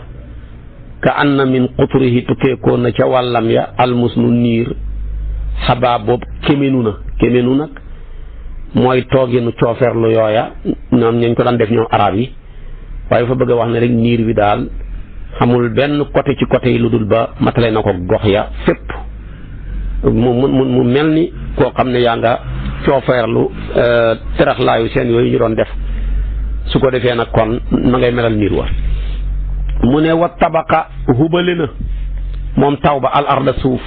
ka anna min quturihi tukkeekoo na ca wàllam ya almusnu niir xabaa boobu kémenu nag mooy tooginu coofeerlu yooya ñoom ñañ ko daan def ñoom arab yi waaye fa bëgg a wax ne rek niir wi daal xamul benn côté ci côté yi lu dul ba matale na ko gox ya fépp mu mel ni koo xam ne yaa nga coofeerlu teraxlaayu seen yooyu ñu doon def su ko defee nag kon ma ngay melal niir wa mu ne wa tabaqa hubale na moom taw ba al arda suuf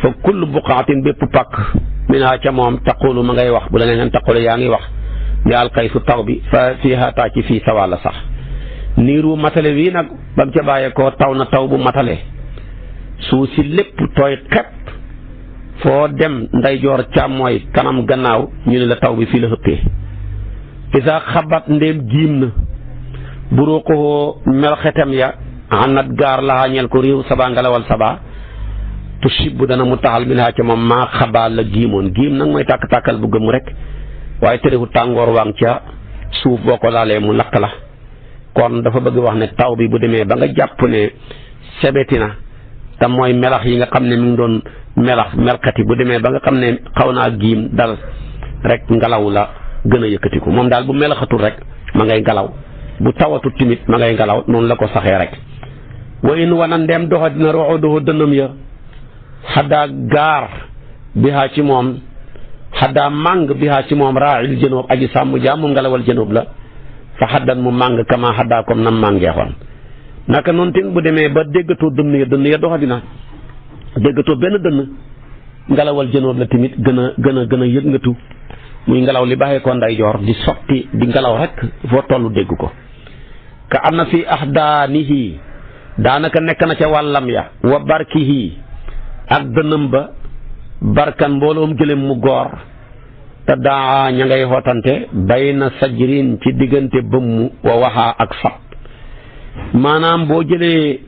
fa kullu buqaatin bépp pakk minha ca moom taqulu ma ngay wax bu la neen taqulu yaa ngi wax ne alxaysu taw bi fa fiiha taa ci fii sawalla sax niir wu matale wii nag ba mu ca bàyyee ko taw na taw bu matale suuf si lépp tooy xepp foo dem ndeyjoor càmmooy kanam gannaaw ñu ne la taw bi fii la xëppee isa xabat ndéem jiim na buruuqoo melxetam ya anat gaar laxaa ñeel ko réew saba ngelawal saba tu sibbu dana mu taxal min haa ca moom maa xabaa la giimoon giim nag mooy tàkk-tàkkal bu gëmu rek waaye terewu tàngoor waang ca suuf boo ko laalee mu lakk la kon dafa bëgg wax ne taw bi bu demee ba nga jàpp ne sebeti na te mooy melax yi nga xam ne mi ngi doon melxati bu demee ba nga xam ne xaw naa giim dal rek ngelaw la gën a yëkkatiku moom daal bu melaxatul rek ma ngay ngelaw bu tawatu timit ma ngay ngelaw noonu la ko saxee rek wa in wana ndeem doxa dina roxo doxa dënam ya xaddaa gaar bihaa ci moom xaddaa màng bihaa ci moom raaxil jënoob aji sàmm jaam moom ngelawal jënoob la fa xaddan mu màng kama xaddaa comme nam màngeexoon naka noonu tin bu demee ba déggatoo dënn ya doxa dina déggatoo benn dënn ngelawal jënoob la timit gën a yëngatu muy ngelaw li baaxee ko ndeyjoor di sotti di ngelaw rek foo tollu dégg ko ka am na fi axdaanihi daanaka nekk na ca wàllam ya wa barkihi ak dënam ba barkan mbooloom gëlëm mu goor te daa ña ngay xootante bayna sajrin ci diggante bëmmu wa waxaa ak sab maanaam boo jëlee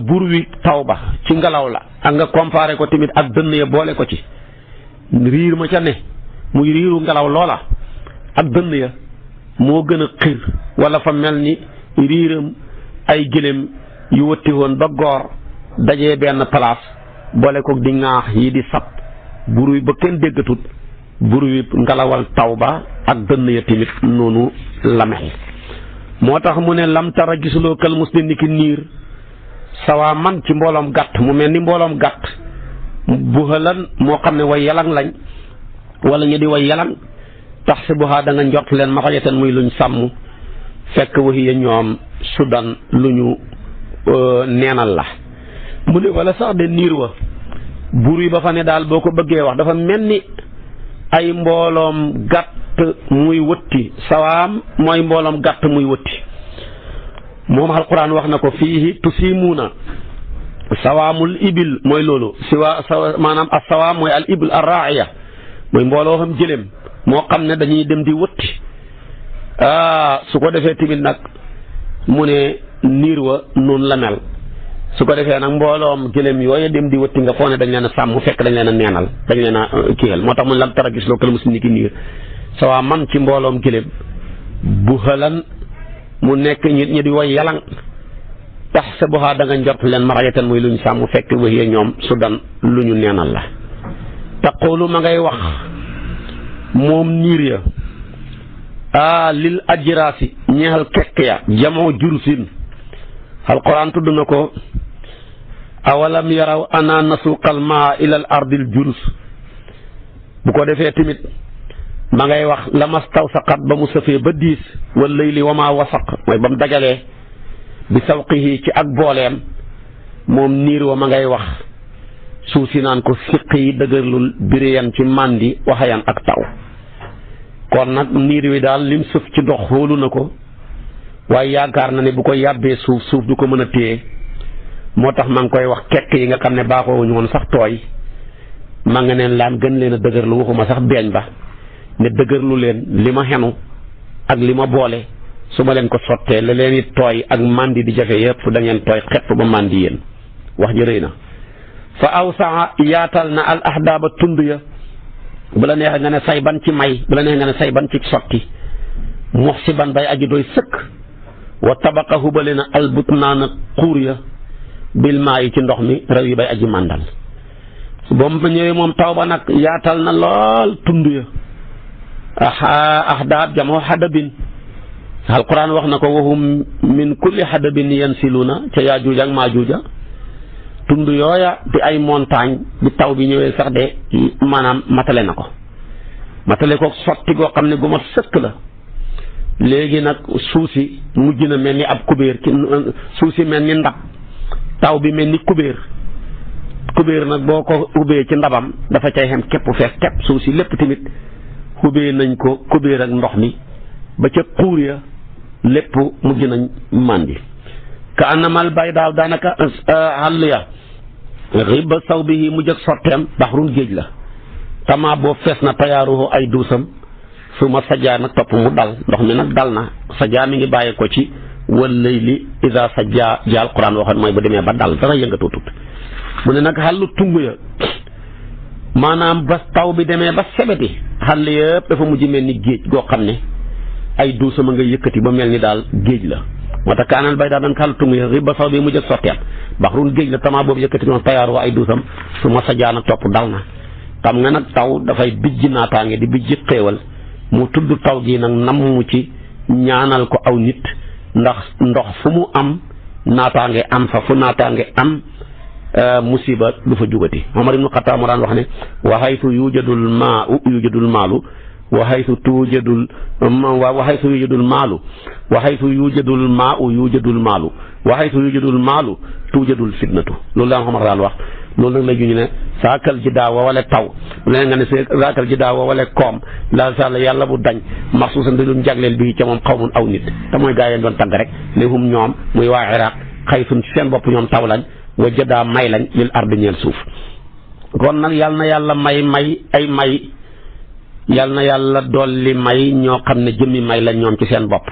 bur wi taw ba ci ngelaw la ak nga comparé ko tamit ak dënn ya boole ko ci riir ma ca ne muy riiru ngelaw loola ak dënn ya moo gën a xir wala fa mel ni riiram ay gëlëm yu wëtti woon ba goor dajee benn place boole ko di ŋaax yi di sab bur wi ba kenn déggatut bur wi ngelawal taw ba ak dënn ya tamit noonu la mel moo tax mu ne lam tara gisuloo kal muslim ni ki niir sawaa man ci mbooloom gàtt mu mel ni mbooloom gàtt bu xëlan moo xam ne way yalang lañ wala ñu di way yalang tax si buxaa da nga njort leen maxajatan muy luñ sàmm fekk waxiya ñoom sudan lu ñu neenal la. mu ne wala sax de niir wa buur yi ba fa ne daal boo ko bëggee wax dafa mel ni ay mbooloom gàtt muy wëtti sawaam mooy mbooloom gàtt muy wëtti moom alquran wax na ko fiihi tusimuuna sawaamul ibil mooy loolu maanaam as sawaam mooy al ibil ar raaya mooy mbooloo xam jëleem moo xam ne dañuy dem di wëtti su ko defee tamit nag mu ne niir wa noonu la mel su ko defee nag mbooloom gëlëm yooyu dem di wëtti nga foo ne dañ leen a sàmm fekk dañ leen a neenal dañ leen a kiyal moo tax mu lam tara gis loo kala musi ni ki niir sawaa man ci mbooloom gëlëm bu xalan mu nekk nit ñi di woy yalang tax sa boxaa da nga njort leen marayatan muy lu ñu sàmm fekk waxee ñoom su dan lu ñu neenal la taqulu ma ngay wax moom niir ya lil ajraasi ñeexal kekk ya jamoo jurusin alquran tudd na ko awalam yaraw ana nasuqal maa ilal ardil jurus bu ko defee tamit ma ngay wax lamastaw saqat ba mu sëfee ba diis wal layli wa maa wasaq mooy ba mu dajalee bi sawqihi ci ak booleem moom niir wa ma ngay wax suuf si naan ko siq yi dëgërlul biriyan ci màndi waxayan ak taw kon nag niir wi daal lim sëf ci ndox xóolu na ko waaye yaakaar na ne bu ko yàbbee suuf du ko mën a téye moo tax maa ngi koy wax kekk yi nga xam ne baaxoowuñu woon sax tooy maa nga neen laan gën leen a dëgërlu waxuma sax beeñ ba ne dëgërlu leen li ma xenu ak li ma boole su ma leen ko sottee la leen it tooy ak màndi di jafe yëpp da ngeen tooy xepp ba màndi yéen wax ji rëy na fa awsaa yaatal na al ahdaaba tund ya bu la neexee nga ne say ban ci may bu la neexee nga ne say ban ci sotti muxsiban bay aji doy sëkk wa tabaqa hubale na albutnaana xuur ya bil maa yi ci ndox mi rew yi bay aji màndal ba mu ñëwee moom taw ba nag yaatal na lool tund ya ahdaab jamoo xadabin alquran wax na ko wahum min kulli xadabin yansiluuna ca yaajuuja ak maajuuja tund yooya di ay montagne bi taw bi ñëwee sax de maanaam matale na ko matale ko sotti goo xam ne gu mat sëkk la léegi nag suuf si mujj na mel ni ab kubéer ci suuf si mel ni ndab taw bi mel ni kubéer nag boo ko ubbee ci ndabam dafa cay xem képp fees képp suuf si lépp tamit ubbee nañ ko kubéer ak ndox mi ba ca xuur ya lépp mujj nañ màndi ka anamal bay daaw daanaka xàll ya riba saw bi mujj ak sotteem baxrun géej la tama boobu fees na tayaaruhu ay duusam su ma sajjaa nag topp mu dal ndox mi nag dal na sajjaa mi ngi bàyyee ko ci wal layli ida sajjaa ji alquran waxoon mooy bu demee ba dal dara yëngatootut mu ne nag xàllu tung ya maanaam ba taw bi demee ba sebeti xàll yëpp dafa mujj mel ni géej goo xam ne ay duusam a nga yëkkati ba mel ni daal géej la moo tax kaanal bay daal dañ xàllu tung ya riba saw bi mujj ak sotteem baxrun géej la tama boobu yëkkati noonu tayaaru ay duusam su ma sajjaa nag topp dal na xam nga nag taw dafay bijji naataange di bijji xéewal mu tudd taw gi nag nam mu ci ñaanal ko aw nit ndax ndox fu mu am naataange am fa fu naataange am musiba du fa jugati Omar ibnu Xattaab moo daan wax ne wa haythu yujadul maa'u yujadul maalu wa haythu tujadul wa haythu yujadul maalu wa haythu yujadul maa'u yujadul maalu wa haythu yujadul maalu tujadul fitnatu loolu daan Omar daan wax loolu nag la ñu ne saakal ji daawa wala taw leneen nga ne saakal ji daawa wala koom la sàlla yàlla bu dañ maxsuusan da doon jagleel bii ca moom xaw mun aw nit te mooy gaa yi doon tagg rek ne hum ñoom muy waa Iraq xaysun seen bopp ñoom taw lañ wa jëdaa may lañ lil ardi ñeel suuf kon nag yal na yàlla may ay may yal na yàlla dolli may ñoo xam ne jëmmi may lañ ñoom ci seen bopp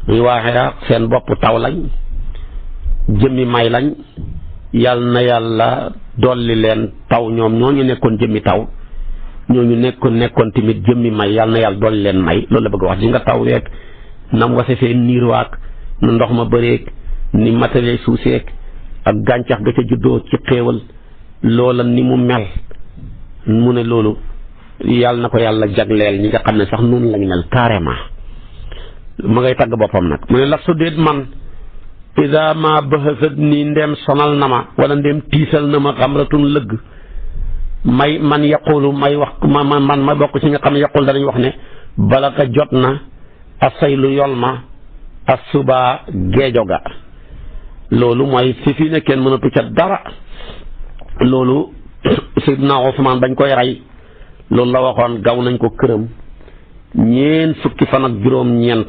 muy waa Iraq seen bopp taw lañ jëmmi may lañ yal na yàlla dolli leen taw ñoom ñooñu nekkoon jëmmi taw ñooñu nekkoon tamit jëmmi may yal na yàlla dolli leen may loolu la bëgg wax di nga taw week nam wase fee niir waak nu ndox ma bëreeg ni matale suuseek ak gàncax ga ca juddoo ci xéewal loola ni mu mel mu ne loolu yàlla na ko yàlla jagleel ñi nga xam ne sax noonu lañ mel carrément ma ngay tagg boppam nag mu ne la su déet man ida ma bahasat nii ndem sonal na ma wala ndem tiisal na ma xamratun lëgg man yaqulu may wax man ma bokk ci nga xam ne yaqul danañ wax ne bala ka jot na asaylu yol ma asuba geejo ga loolu mooy fi ne kenn mënatu ca dara. loolu Seydina Usmaan bañ koy rey loolu la waxoon, gaw nañ ko këram ñeent fukki fan ak juróom-ñeent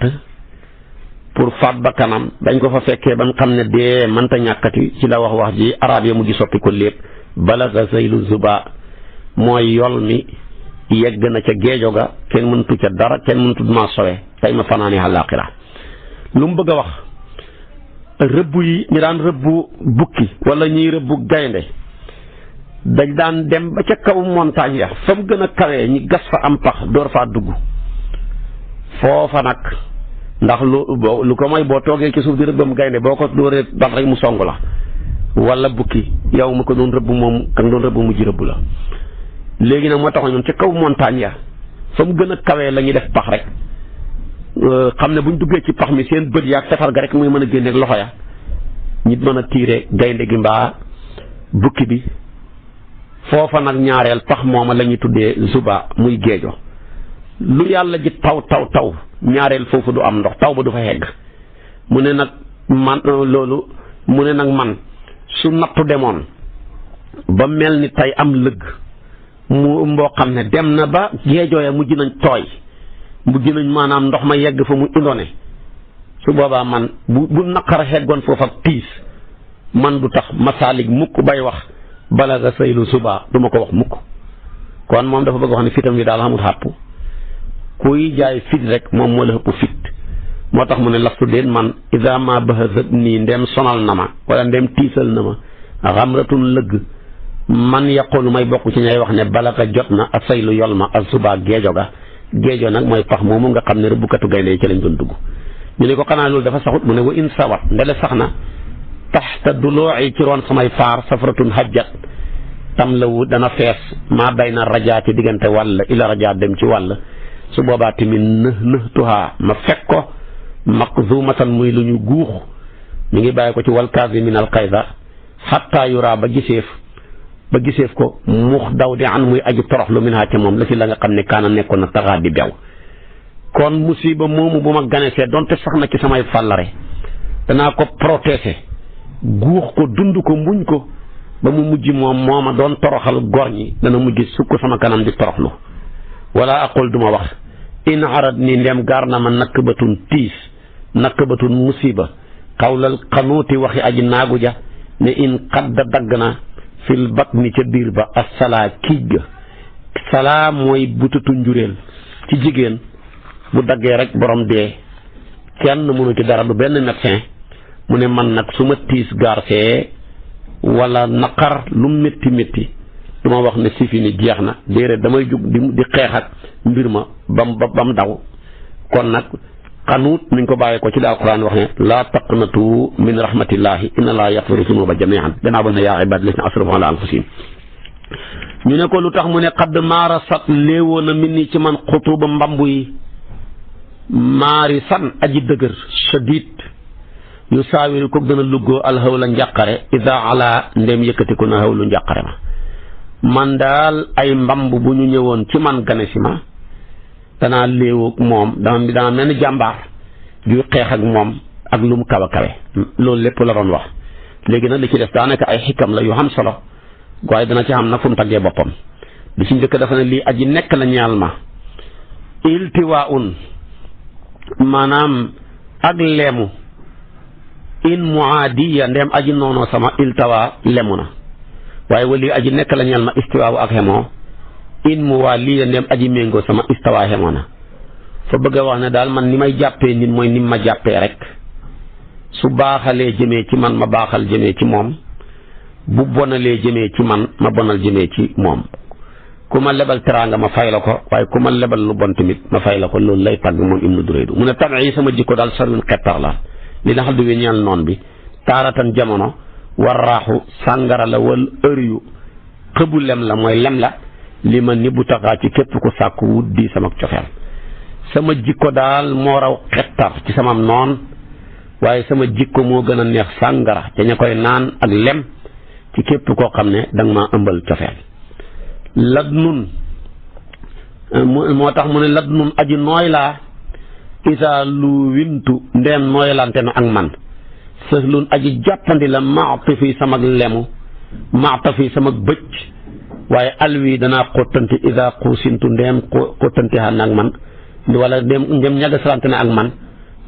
pour faat ba kanam. dañ ko fa fekkee ba nga xam ne dee mënta ñàkkati ci la wax ji arab ya mujj soppi ko lépp. balaga saylu zuba mooy yol mi yegg na ca géejo ga, kenn mëntu ca dara, kenn mëntu maa sowe tey ma fanaani àllaaxira. lu mu bëgg a wax, rëbb yi ñu daan rëbbu bukki wala ñuy rëbbu gaynde dañ daan dem ba ca kaw montagne ya fa mu gën a kawee ñi gas fa am pax door faa dugg foofa nag, ndax lu ko mooy boo toogee ci suuf di rëbbam gaynde boo ko dooree dal rek mu song la, wala bukki yow ma ko doon rëbb moom ka doon rëbb mujj rëbb la. léegi nag moo tax ñoom ca kaw montagne ya fa mu gën a kawee la ñuy def pax rek, xam ne buñ duggee ci pax mi seen bët yaag safar ga rek muy mën a génneeg loxo ya ñit mën a tiire gaynde gi mbaa bukki bi. foofa nag ñaareel pax mooma la ñuy tuddee zuba muy géejo. lu yàlla ji taw ñaareel foofu du am ndox, taw ba du fa hegg. mu ne nag man loolu mu ne nag man su nattu demoon ba mel ni tey am lëgg mu mboo xam ne dem na ba géejo ya mujj nañ tooy, mujj nañ maanaam ndox ma yegg fa mu indone, su boobaa man bu naqara heggoon foofu ak tiis man du tax masaalik mukk bay wax balaga saylu suba du ma ko wax mukk. kon moom dafa bëgg wax ne fitam wi daal xamul xàpp, kuy jaay fit rek moom moo la ëpp fit. moo tax mu ne lastu déen man ida ma bahasat nii ndem sonal na ma wala ndem tiisal na ma xamratun lëgg man yaqulu may bokk ci ñay wax ne balaga jot na a saylu yol ma ak suba géejo ga. géejo nag mooy pax moomu nga xam ne rëbbukatu gaynde yi ci lañ doon dugg. ñu ne ko xanaa loolu dafa saxut, mu ne wa in sawat ndele sax na taxta dulooci ci roon samay faar safratun hajjat tam lawu dana fees maa bay na rajaa ci diggante wàll ila rajaa dem ci wàll. su boobaa tamit nëhtuhaa ma fekk ko maqzumatan muy lu ñu guux, mi ngi bàyyi ko ci wal kaazimiina al xayza xatta yuraa ba giseef ko mux daw di an muy aju toroxlu min haa ca moom la ci la nga xam ne kaana nekkoon na taxaat di bew. kon musiba moomu bu ma ganesee donte sax na ci samay fàllare danaa ko protéger guux ko dund ko muñ ko ba mu mujj moom moo ma doon toroxal gor ñi dana mujj sukk sama kanam di toroxlu. wala aqul duma wax in arad ni ndem gaar na ma nakbatun tiis nakbatun musiba xawlal xanuuti waxi aji naagu ja ne in xadda dagg na fil batni ca biir ba assalaa kiij ga. salaa mooy bututu njuréel ci jigéen bu daggee rek borom dee kenn mënu ci dara du benn médecin. mu ne man nag su ma tiis gaarsee wala naqar lu métti métti du ma wax ne si fi ni jeex na déedéet damay jug di xeex ak mbir ma bam daw. kon nag xanuut mi ngi ko bàyyee ko ci la alquran wax ne laa taqnatu min rahmatillahi inna laa yaxfiru zunuba jamian gannaaw ba ne yaa ibadi lasina asrafu ala anfusihim. ñu ne ko lu tax mu ne xadd maara sat léewoo na min ni ci man xutuba mbambu yi maari san aji dëgër shadid yu saawiru ko gën a luggoo alxawla njàqare ida ala ndem yëkkatiku na xawlu njàqare ma. man daal ay mbamb bu ñu ñëwoon ci man gane si ma danaa léewoog moom dama mel ni jàmbaar juy xeex ak moom ak lu mu kawe kawe. loolu lépp la doon wax. léegi nag li ci def daanaka ay xikam la yu xam solo waaye dana ci xam nag fu mu taggee boppam. li ci njëkk dafa ne lii aji nekk la ñaal ma iltiwaun maanaam ak leemu in muadiya ndem aji noonoo sama iltawa lemu na. waaye wali aji nekk la ñeel ma istiwaawu ak xemoo in mu waa lii ndem aji méngoo sama istiwaa xemoo na. fa bëgg a wax ne daal man ni may jàppee nit mooy ni ma jàppee rek, su baaxalee jëmee ci man ma baaxal jëmee ci moom, bu bonalee jëmee ci man ma bonal jëmee ci moom. ku ma lebal teraanga ma fay la ko, waaye ku ma lebal lu bon tamit ma fay la ko. loolu lay tàgg moom Ibnu Duraydu. mu ne tabe yi sama jikko daal sarwin xettar la li nga xam ne wi ñeel noon bi taaratan jamono war raaxu sàngara la wal ëriyu xëbu lem la mooy lem la li ma ni bu taxaa ci képp ku sàkku wut di sama cofeel. sama jikko daal moo raw xettar ci sama noon, waaye sama jikko moo gën a neex sàngara te ña koy naan ak lem ci képp koo xam ne danga maa ëmbal cofeel. lad nun moo tax mu ne lad nun aji nooy laa isa lu wintu ndeen nooylante na ak man sahlun aji jàppandi la maata fii samag lemu maata fii samag bëcc waaye alwi danaa xottanti ida xuusintu ndeem xottanti xan ak man wala ndem ñaga salante na ak man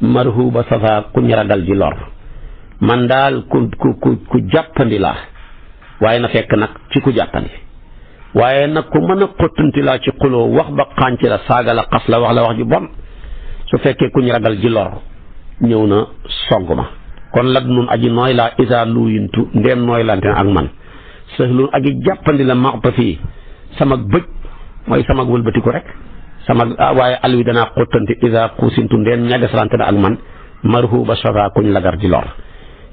marhuba safa ku ñu ragal ji lor man daal ku jàppandi laa waaye na fekk nag ci ku jàppandi waaye nag ku mën a xottanti laa ci xuloo wax ba xànc la saaga la xas la wax ju bon su fekkee ku ñu ragal ji lor ñëw na song ma kon lag nun aji nooy laa isa luyintu ndéem nooy lante ak man sahlun aji jàppandi la maxta fii samag bëj mooy samag wëlbatiku rek samag waaye alwi danaa xottanti isa xuusintu ndéem ñagasalante na ak man marhuba safa kuñ lagar ji lor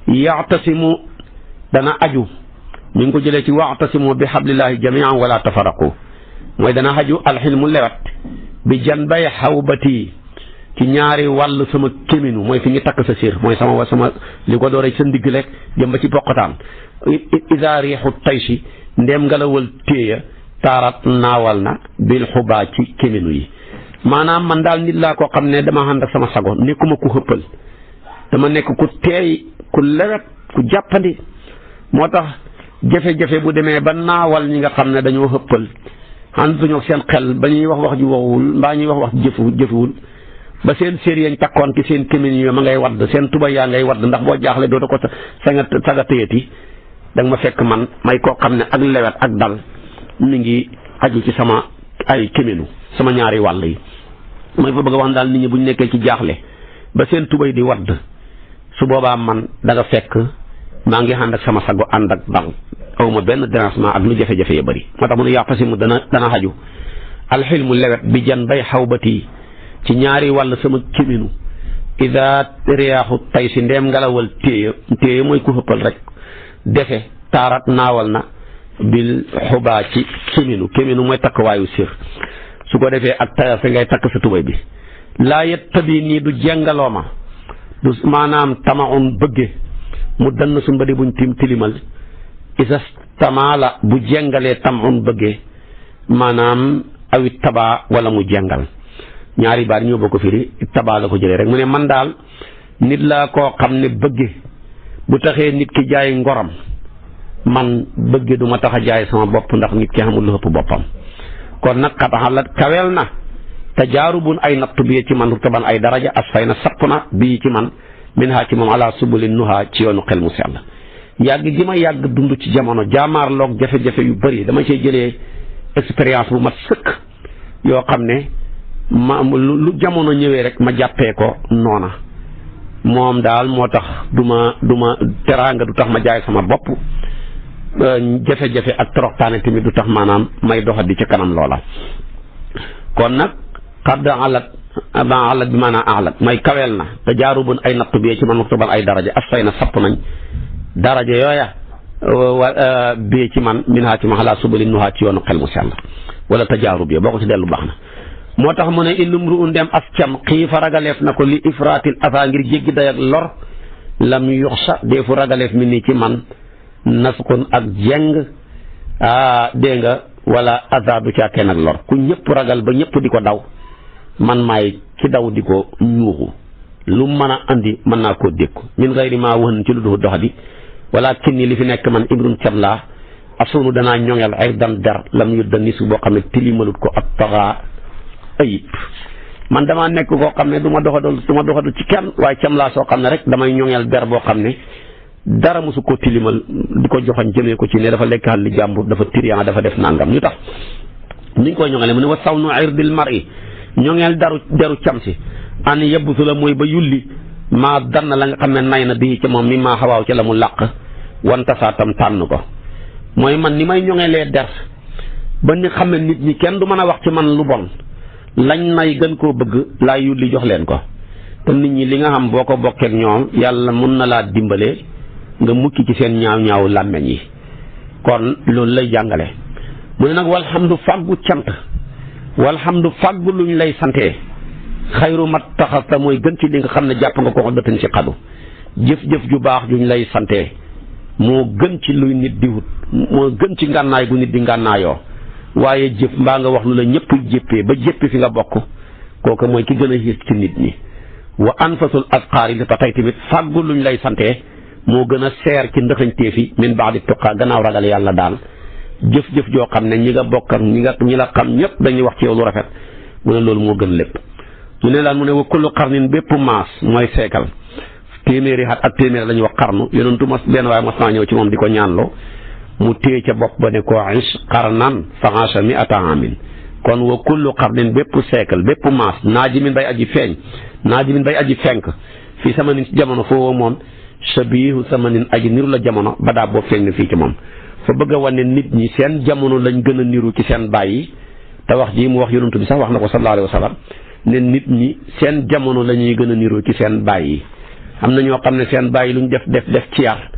yaxtasimu dana aju mi ngi ko jëlee ci waxtasimu bi hablillahi jamian wala tafaraqu mooy dana aju alxilmu lewat bi janbay xawbati ci ñaari wàll sama kéminu mooy fi ñu takk sa sér mooy sama li ko dooree sa ndigg rek jëm ba ci poqataan isa riixu taysi ndéem ngelawal téeya taarat naawal na bil xubaa ci kéminu yi maanaam man daal nit laa koo xam ne dama ànd ak sama sago nekkuma ku xëppal dama nekk ku teey ku lewet ku jàppandi moo tax jafe-jafe bu demee ba naawal ñi nga xam ne dañoo xëppal ànduñu ak seen xel ba ñuy wax ju waxuwul mbaa ñuy wax jëfuwul ba seen séer yañ takkoon ci seen kémin yi ma ngay wadd seen tuba yaa ngay wadd ndax boo jaaxle doota ko saga téyati da nga ma fekk man may koo xam ne ak lewet ak dal mi ngi aju ci sama ay kéminu sama ñaari wàll yi mooy fa bëgg a wax daal nit ñi bu ñu nekkee ci jaaxle ba seen tubay di wadd su boobaa man da nga fekk maa ngi ànd ak sama sago ànd ak dal awma benn dérangement ak lu jafe-jafe ya bëri moo tax mu ne yaxtasimu dana xaju alxilmu lewet bi jan bay xawbati ci ñaari wàll sama kéminu ida riyaaxu tay si ndeem ngelawal téye mooy ku xëppal rek defe taarat naawal na bil xubaa ci kéminu mooy takk waayu sér su ko defee ak taya fi ngay takk sa tubay bi laa yet tabi nii du jengaloo ma du maanaam tamaun bëgge mu dann su mbadi buñ tilimal isa tamaala bu jengalee tamaun bëgge maanaam awit tabaa wala mu jengal ñaari baat ñoo bokk firi tabaa la ko jëlee rek mu ne man daal nit laa koo xam ne bëgge bu taxee nit ki jaay ngoram man bëgge du ma tax a jaay sama bopp ndax nit ki xamul lu ëpp boppam kon nag xataxalat kawel na te jaarubun ay natt bi ci man rutaban ay daraja asfay na sapp na bii ci man min haa ci moom ala subulin nuha ci yoonu xel mu sell yàgg gi ma yàgg dund ci jamono jaamaarloog jafe-jafe yu bëri dama cee jëlee expérience bu mat sëkk yoo xam ne lu jamono ñëwee rek ma jàppee ko noona moom daal moo tax du ma teraanga du tax ma jaay sama bopp jafe-jafe ak toroxtaane tamit du tax maanaam may doxat di ca kanam loola kon nag xadd alat bi maanaam alat may kaweel na te jaarubun ay nattu bi ci man maktuban ay daraja asfay na sapp nañ daraja yooya bi ci man min haa ci ma xalaa subali nuhaa ci yoonu xel mu sell wala tajaarub ya boo ko ci dellu baax na moo tax mu ne indum ru ndem as cam xiifa ragaleef na ko li ifraatil afa ngir jéggi day ak lor lam yuxsa deefu ragaleef mi nii ci man nasqun ak jeng dégg nga wala azadu caakee nag lor ku ñëpp ragal ba ñëpp di ko daw man maay ci daw di ko ñuuxu lu mën a andi mën naa koo dékku min gayri maa wën ci lu du doxadi wala kinni li fi nekk man ibrum cam laa asunu danaa ñoŋel ay dan der lam yu da nisu boo xam ne tilimalut ko ak taxaa ayib man damaa nekk koo xam ne du ma doxadal ci kenn waaye cam laa soo xam ne rek damay ñoŋel der boo xam ne dara mosu ko tilimal di ko joxoñ jëmee ko ci ne dafa lekk xal li jàmbur dafa tiriyan dafa def nangam ñu tax niñ koy ñoŋele mu ne wa saw nu irdil mar'i ñoŋeel deru cam si an yebbutu la mooy ba yulli maa dann la nga xam ne nay na bii ci moom mi maa xawaaw ci la mu làq wantasaatam tànn ko mooy man ni may ñoŋelee der ba ni xam ne nit ñi kenn du mën a wax ci man lu bon lañ nay gën koo bëgg laa yulli jox leen ko te nit ñi li nga xam boo ko bokkeek ñoom yàlla mun na laa dimbalee nga mukki ci seen ñaaw làmmeñ yi kon loolu lay jàngale mu ne nag walhamdu fàggu cant walhamdu fàggu luñ lay santee xayru mat taxasta mooy gën ci li nga xam ne jàpp nga ko xoddatin ci xadu jëf-jëf ju baax juñ lay santee moo gën ci luy nit di wut moo gën ci ngànnaay gu nit di ngànnaayoo waaye jëf mbaa nga wax lu la ñëpp jéppee ba jéppi fi nga bokk kooku mooy ki gën a xiis ci nit ñi wa anfasul asqaar yi ba tey tamit fàggu luñ lay santee moo gën a seer ci ndëxañteef yi min ba'di tuqaa gannaaw ragal yàlla daal jëf-jëf joo xam ne ñi nga bokk ak ñi la xam ñëpp dañuy wax ci yow lu rafet mu ne loolu moo gën lépp. mu ne laan mu ne wa kullu qarnin bépp maas mooy seekal téeméeri at ak téeméeri la ñuy wax qarnu yonentu mas benn waaye mas naa ñëw ci moom di ko ñaanloo mu téye ca bopp ba ne ko ish qarnan fa asha mi'ata amin kon wa kullu qarnin bépp seekal bépp maas naajimin bay aji feeñ naajimin bay aji fenk fii samanin ci jamono foofu moom shabihu samanin aji niru la jamono ba daa boobu feeñ na fii ci moom fa bëgg a wane nit ñi seen jamono lañ gën a niru ci seen bàyyi te wax ji mu wax yonentu bi sax wax na ko sallallahu alayhi wa sallam ne nit ñi seen jamono la ñuy gën a niru ci seen bàyyi am na ñoo xam ne seen bàyyi lu ñu def ci yar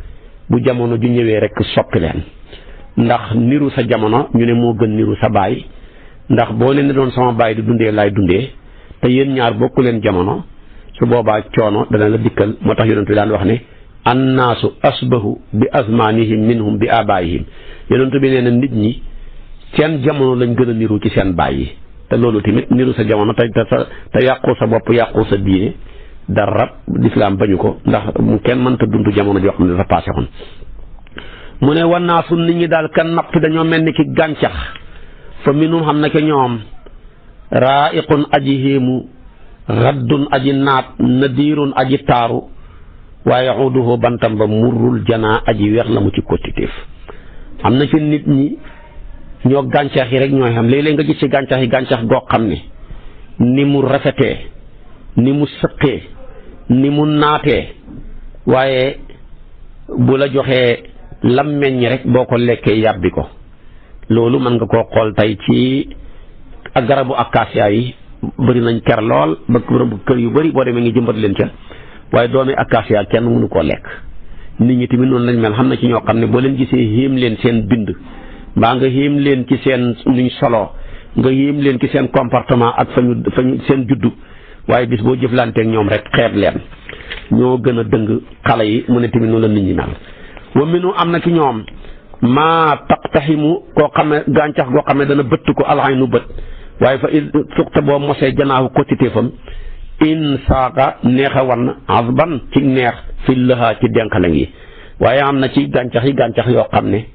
bu jamono ju ñëwee rek soppi leen ndax niru sa jamono ñu ne moo gën niru sa baay ndax boo leen ne doon sama baay di dundee laay dundee te yéen ñaar bokku leen jamono su boobaa coono dana la dikkal moo tax yonent bi daan wax ne annaasu asbahu bi azmanihim minhum bi abaayihim yonent bi nee na nit ñi seen jamono lañ gën a niru ci seen baay yi te loolu tamit niru sa jamono te yàqu sa bopp yàqu sa diine dara lislaam bañu ko ndax mu kenn mënta dund jamono joo xam ne dafa passé xoon mu ne wannaasu nit ñi daal kan napp dañoo mel ni ki gàncax fa minum xam na ke ñoom raiqun aji héemu raddun aji naat nadirun aji taaru waaye uduhu bantam ba murrul janaa aji weex la mu ci kottiteef am na ci nit ñi ñoo gàncax yi rek ñooy xam léeg-léeg nga gis ci gàncax yi gàncax goo xam ne ni mu rafetee ni mu sëqee ni mu naatee waaye bu la joxee lam meññ rek boo ko lekkee yàbbi ko loolu mën nga koo xool tey ci ak garabu acacia yi bëri nañ ker lool ba kër yu bëri boo demee ngi jëmbat leen ca waaye doomi acacia kenn mënu koo lekk nit ñi tamit noonu lañ mel xam na ci ñoo xam ne boo leen gisee yéem leen seen bind mbaa nga yéem leen ci seen nuñ solo nga yéem leen ci seen comportement ak fa ñu seen juddu waaye bis boo jëflanteeg ñoom rek xeeb leen ñoo gën a dëng xale yi mu ne tamit noonu la nit ñi mel wa minu am na ci ñoom maa taqtaximu koo xam ne gàncax goo xam ne dana bëtt ko alxaynu bët waaye fa suqta boo mosee janaahu kottiteefam in saaka neex a wan asban ci neex fi lëha ci denqale ngi waaye am na ci gàncax yi gàncax yoo xam ne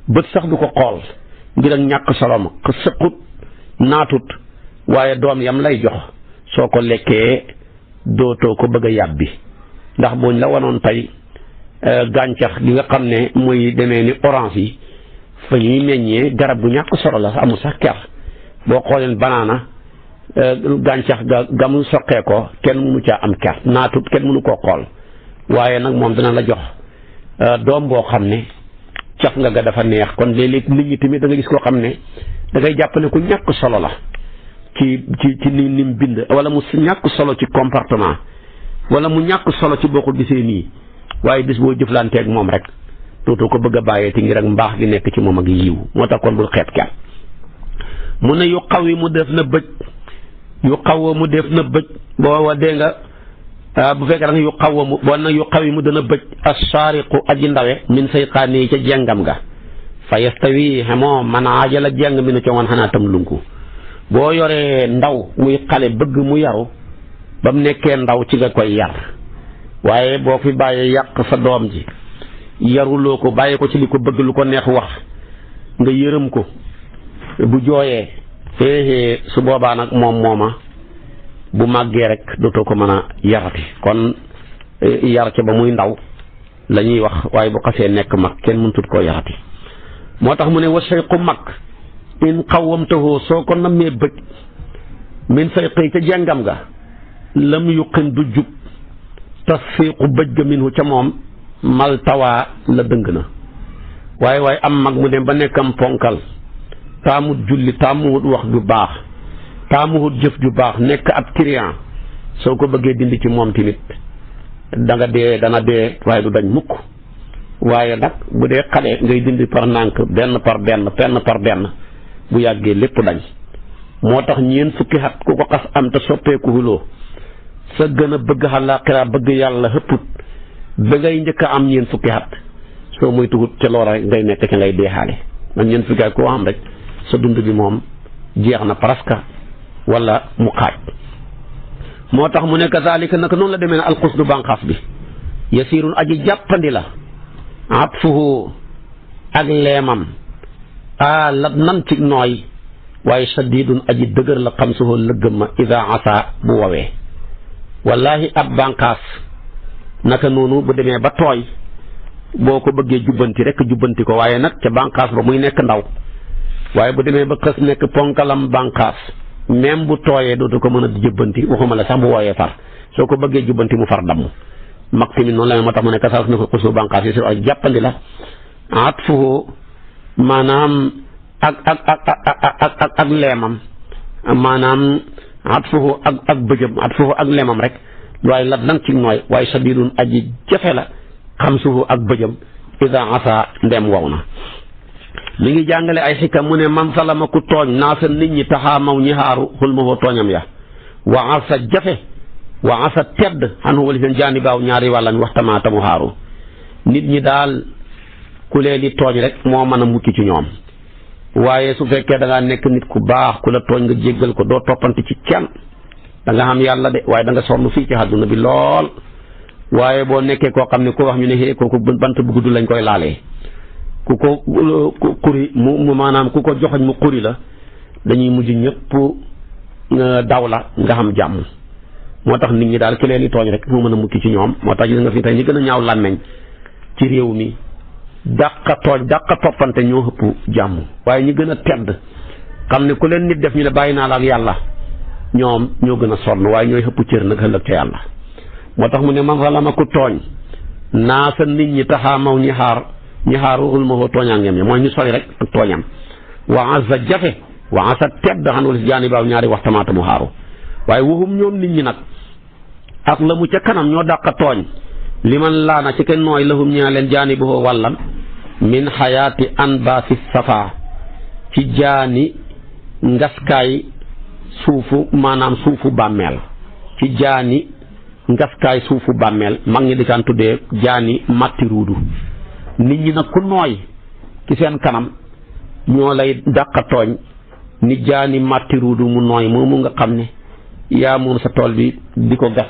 bët sax du ko xool ngir ak ñàkk soloma ko sëqut naatut waaye doom yam lay jox soo ko lekkee dootoo ko bëgg a yàbbi ndax buñ la wanoon tey gàncax gi nga xam ne muy demee ni orange yi fa ñuy meññee garab gu ñàkk solo la amul sax ker boo xooleen banaana gàncax ga mu soqee ko kenn mënu caa am ker naatut kenn mënu koo xool waaye nag moom dana la jox doom boo xam ne caf nga ga dafa neex kon léeg-léeg nit ñi tamit da nga gis koo xam ne da ngay jàpp ne ku ñàkk solo la ci ni mu bind wala mu ñàkk solo ci comportement wala mu ñàkk solo ci boo ko gisee nii waaye bis boo jëflanteeg moom rek dootoo ko bëgg a bàyyee ti ngir ak mbaax gi nekk ci moom ak yiw moo tax kon bul xeeb kenn mu ne yu xaw yi mu def na bëj yu xaw mu def na bëj boo dee nga bu fekkee da nga yu xaw mu boo nag yu xaw yi mu dana bëj assaariqu aji ndawe min sayqaani yi ca jengam ga fa yastawi xamoo man ajala jeng mi nu co woon xanaa tam lunku boo yoree ndaw muy xale bëgg mu yaru ba mu nekkee ndaw ci nga koy yar waaye boo fi bàyyee yàq sa doom ji yaruloo ko bàyyi ko ci li ko bëgg lu ko neex wax nga yërëm ko bu jooyee xéexée su boobaa nag mooma bu màggee rek dootoo ko mën a yarati kon yar ca ba muy ndaw la ñuy wax waaye bu xasee nekk mag kenn mënutut koo yarati moo tax mu ne wa sayqu mag in xawamtahoo soo ko nammee bëj min say xëy ca jàngam ga lam yuqin du jub tasfiiqu bëj ga minhu ca moom mal tawaa la dëng na waaye am mag mu dem ba nekkam ponkal taamut julli taamuwut wax ju baax taamuwut jëf ju baax nekk ab client soo ko bëggee dindi ci moom tamit dana dee waaye du dañ mukk waaye nag bu dee xale ngay dindi par nànk benn par benn bu yàggee lépp dañ moo tax ñeent fukki at ku ko xas am te soppeeku huloo sa gën a bëgg àllaaxira bëgg yàlla xëpput ba ngay njëkk a am ñeent fukki at soo muy tugut ca loola ngay nekk ca ngay deexaale man ñeent fukki at koo am rek sa dund bi moom jeex na presque wala mu xaaj moo tax mu ne kazaalika naka noonu la demee ne alxusdu bànqaas bi yasirun aji jàppandi la atfuhu ak leemam la nan ci nooy waaye shadidun aji dëgër la xam suhu lëggëm ma ida asa bu wowee wallahi ab bànqaas naka noonu bu demee ba tooy boo ko bëggee jubbanti rek jubbanti ko waaye nag ca bànqaas ba muy nekk ndaw waaye bu demee ba xës nekk ponkalam bànqaas même bu tooyee dootu ko mën a jubbanti waxuma la sax bu wooyee far soo ko bëggee jubbanti mu far damm mag tamit noonu la moo tax mu ne kasaas na ko xusu bànqaas yi si ay jàppandi la atfuhu maanaam ak leemam maanaam atfuhu ak bëjëm atfuhu ak leemam rek waaye lat nan ci nooy waaye sadidun aji jafe la xam suhu ak bëjëm ida asa ndem wow na mi ngi jàngale ay xikam mu ne man salama ku tooñ naa sa nit ñi taxaamaw ñi xaaru xul ma foo tooñam ya wa asa jafe wa asa tedd xan wali seen jaani baaw ñaari wàllam waxtamaata mu xaaru nit ñi daal ku leen di tooñ rek moo mën a mucc ci ñoom waaye su fekkee da ngaa nekk nit ku baax ku la tooñ nga jéggal ko doo toppante ci kenn da nga xam yàlla de waaye da nga sonn fii ci àdduna bi lool waaye boo nekkee koo xam ne ko wax ñu ne xee kooku bant bu gudd lañ koy laalee ku ko xuri mu maanaam ku ko joxoñ mu xuri la dañuy mujj ñëpp daw la nga xam jàmm moo tax nit ñi daal ki leen di tooñ rek moo mën a mukki ci ñoom moo tax gis nga fi tey ñi gën a ñaaw làmmeñ ci réew mi dàqa tooñ dàqa toppante ñoo ëpp jàmm waaye ñi gën a tedd xam ne ku leen nit def ñu ne bàyyi naa la ak yàlla ñoom ñoo gën a sonn waaye ñooy ëpp cër nag ëllëg ca yàlla moo tax mu ne man zalama ku tooñ naa sa nit ñi taxaamaw ñi xaar waxul ma foo tooñaangeem ya mooy ñu sori rek ak tooñam wa asa jafe wa asa tedd xan wala si jaani baaw ñaari waxtamaata mu xaaru waaye waxum ñoom nit ñi nag ak la mu ca kanam ñoo dàqa tooñ li man laana ci kenn nooy lahum ñaa leen jaani boo wàllam min xayaati an baasi safa ci jaani ngaskaay suufu maanaam suufu bàmmeel ci jaani ngaskaay suufu bàmmeel mag ñi di kaan tuddee jaani matti ruudu nit ñi nag ku nooy ci seen kanam ñoo lay dàqa tooñ ni jaani matti ruudu mu nooy moomu nga xam ne yaa moom sa tool bi di ko gas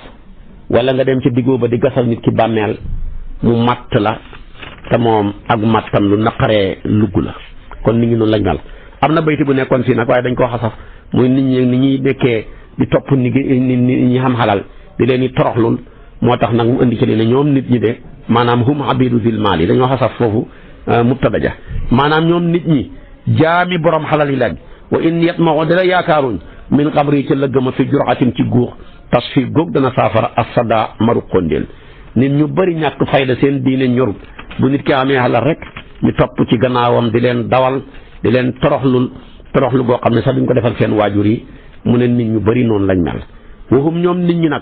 wala nga dem ci diggoo ba di gasal nit ki bàmmeel mu matt la te moom ak mattam lu naqaree lugg la kon nit ñi noonu lañ mel am na bayti bu nekkoon fii nag waaye dañ koo xasaf muy nit ñi ni ñuy nekkee di topp nit ñi xam xalal di leen di toroxlul moo tax nag mu indi ci li ne ñoom nit ñi de maanaam hum abidu zil maal yi dañoo xasaf foofu mubtada ja maanaam ñoom nit ñi jaami borom xalal yi lañ wa in yatma'u dara yaakaaruñ min qabri ci lëggama fi juratin ci guux tas fi góog dana saafara asada maru xondeel nit ñu bëri ñàkk fayda seen diine ñorut bu nit ki amee xalal rek ñu topp ci gannaawam di leen dawal di leen toroxlu goo xam ne sax duñ ko defal seen waajur yi mu ne nit ñu bëri noonu lañ mel waxum ñoom nit ñi nag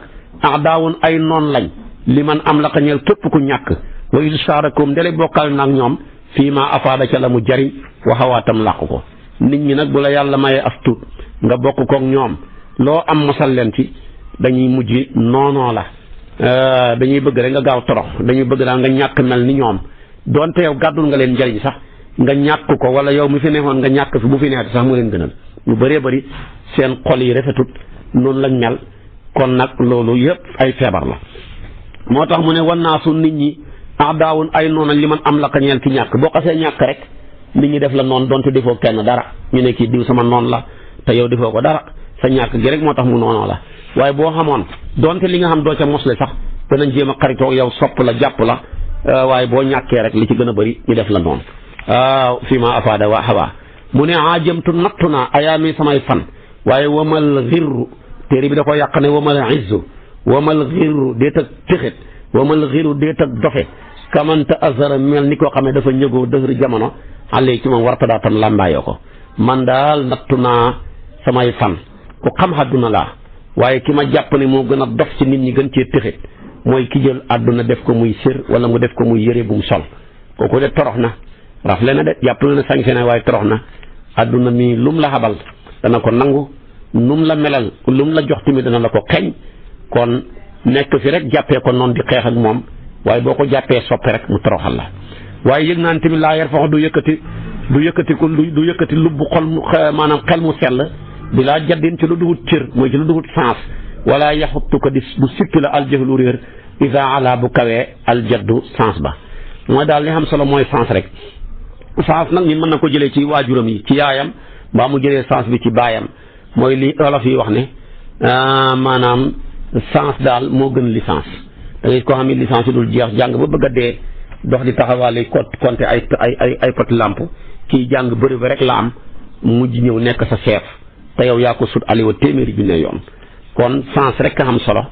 daawun ay noon lañ li man am la ñeel képp ku ñàkk wa ilsaarakum ndele bokkal nag ñoom fii ma afaada ca la mu jariñ waxawaatam làqu ko nit ñi nag bu la yàlla mayee astut nga bokk kook ñoom loo am mosal leen ci dañuy mujj noonoo la dañuy bëgg rek nga gaaw torox dañuy bëgg daal nga ñàkk mel ni ñoom donte yow gàddul nga leen njariñ sax nga ñàkk ko wala yow mi fi neexoon nga ñàkk fi bu fi neexee sax mu leen gënal ñu bëree bëri seen xol yi rafetut noonu lañ mel kon nag loolu yëpp ay feebar la moo tax mu ne wan naa su nit ñi daawun ay noona li man am la ka ñeel ki ñàkk boo xasee ñàkk rek nit ñi def la noonu donte defoo kenn dara ñu ne kii diw sama noon la te yow defoo ko dara sa ñàkk gi rek moo tax mu noonoo la waaye boo xamoon donte li nga xam doo ca mosle sax danañ jéem a xaritoo yow sopp la jàpp la waaye boo ñàkkee rek li ci gën a bëri ñu def la noonu waaw fii ma afaada waa xawaa mu ne jëmtu nattu naa ayaami samay fan waaye wamal xirru téere bi da ko yàq ne wamal izzu wamal xirru déet ak tixit wamal xirru déet ak dofe kamanta azara mel ni koo xam ne dafa ñëgoo dëxëri jamono xale ci moom warta daa tan làmbaayoo ko man daal nattu naa samay fan ku xam àdduna laa waaye ki ma jàpp ne moo gën a dof ci nit ñi gën cee tixit mooy ki jël àdduna def ko muy sër wala mu def ko muy yëre bu mu sol kooku de torox na rafle na de jàpp na ne sañse waaye torox na àdduna mi lum la xabal dana ko nangu num la melal lum la jox tamit dana la ko xeñ kon nekk fi rek jàppee ko noonu di xeex ak moom waaye boo ko jàppee soppe rek mu toroxal la waaye yëg naan tamit laa yar fax du yëkkati lubbu xol maanaam xel mu sell bi laa jaddin ci lu duhut cër mooy ci lu duhut sens wala yaxuttu ko du sippi la aljahlu réer isa ala bu kawee aljaddu sens ba mooy daal li xam solo mooy sens rek. sens nag ñun mën na ko jëlee ci waajuram yi ci yaayam mbaa mu jëlee sens bi ci baayam mooy li olof yi wax ne maanaam sens daal moo gën licence da ngay ko xam ne licence yi dul jeex jàng ba bëgg a dee dox di taxawaale compter ay pot lamp kii jàng bëri ba rek la am mujj ñëw nekk sa chef te yow yaa ko sut aliwa téeméeri bi ne yoon kon sens rek a am solo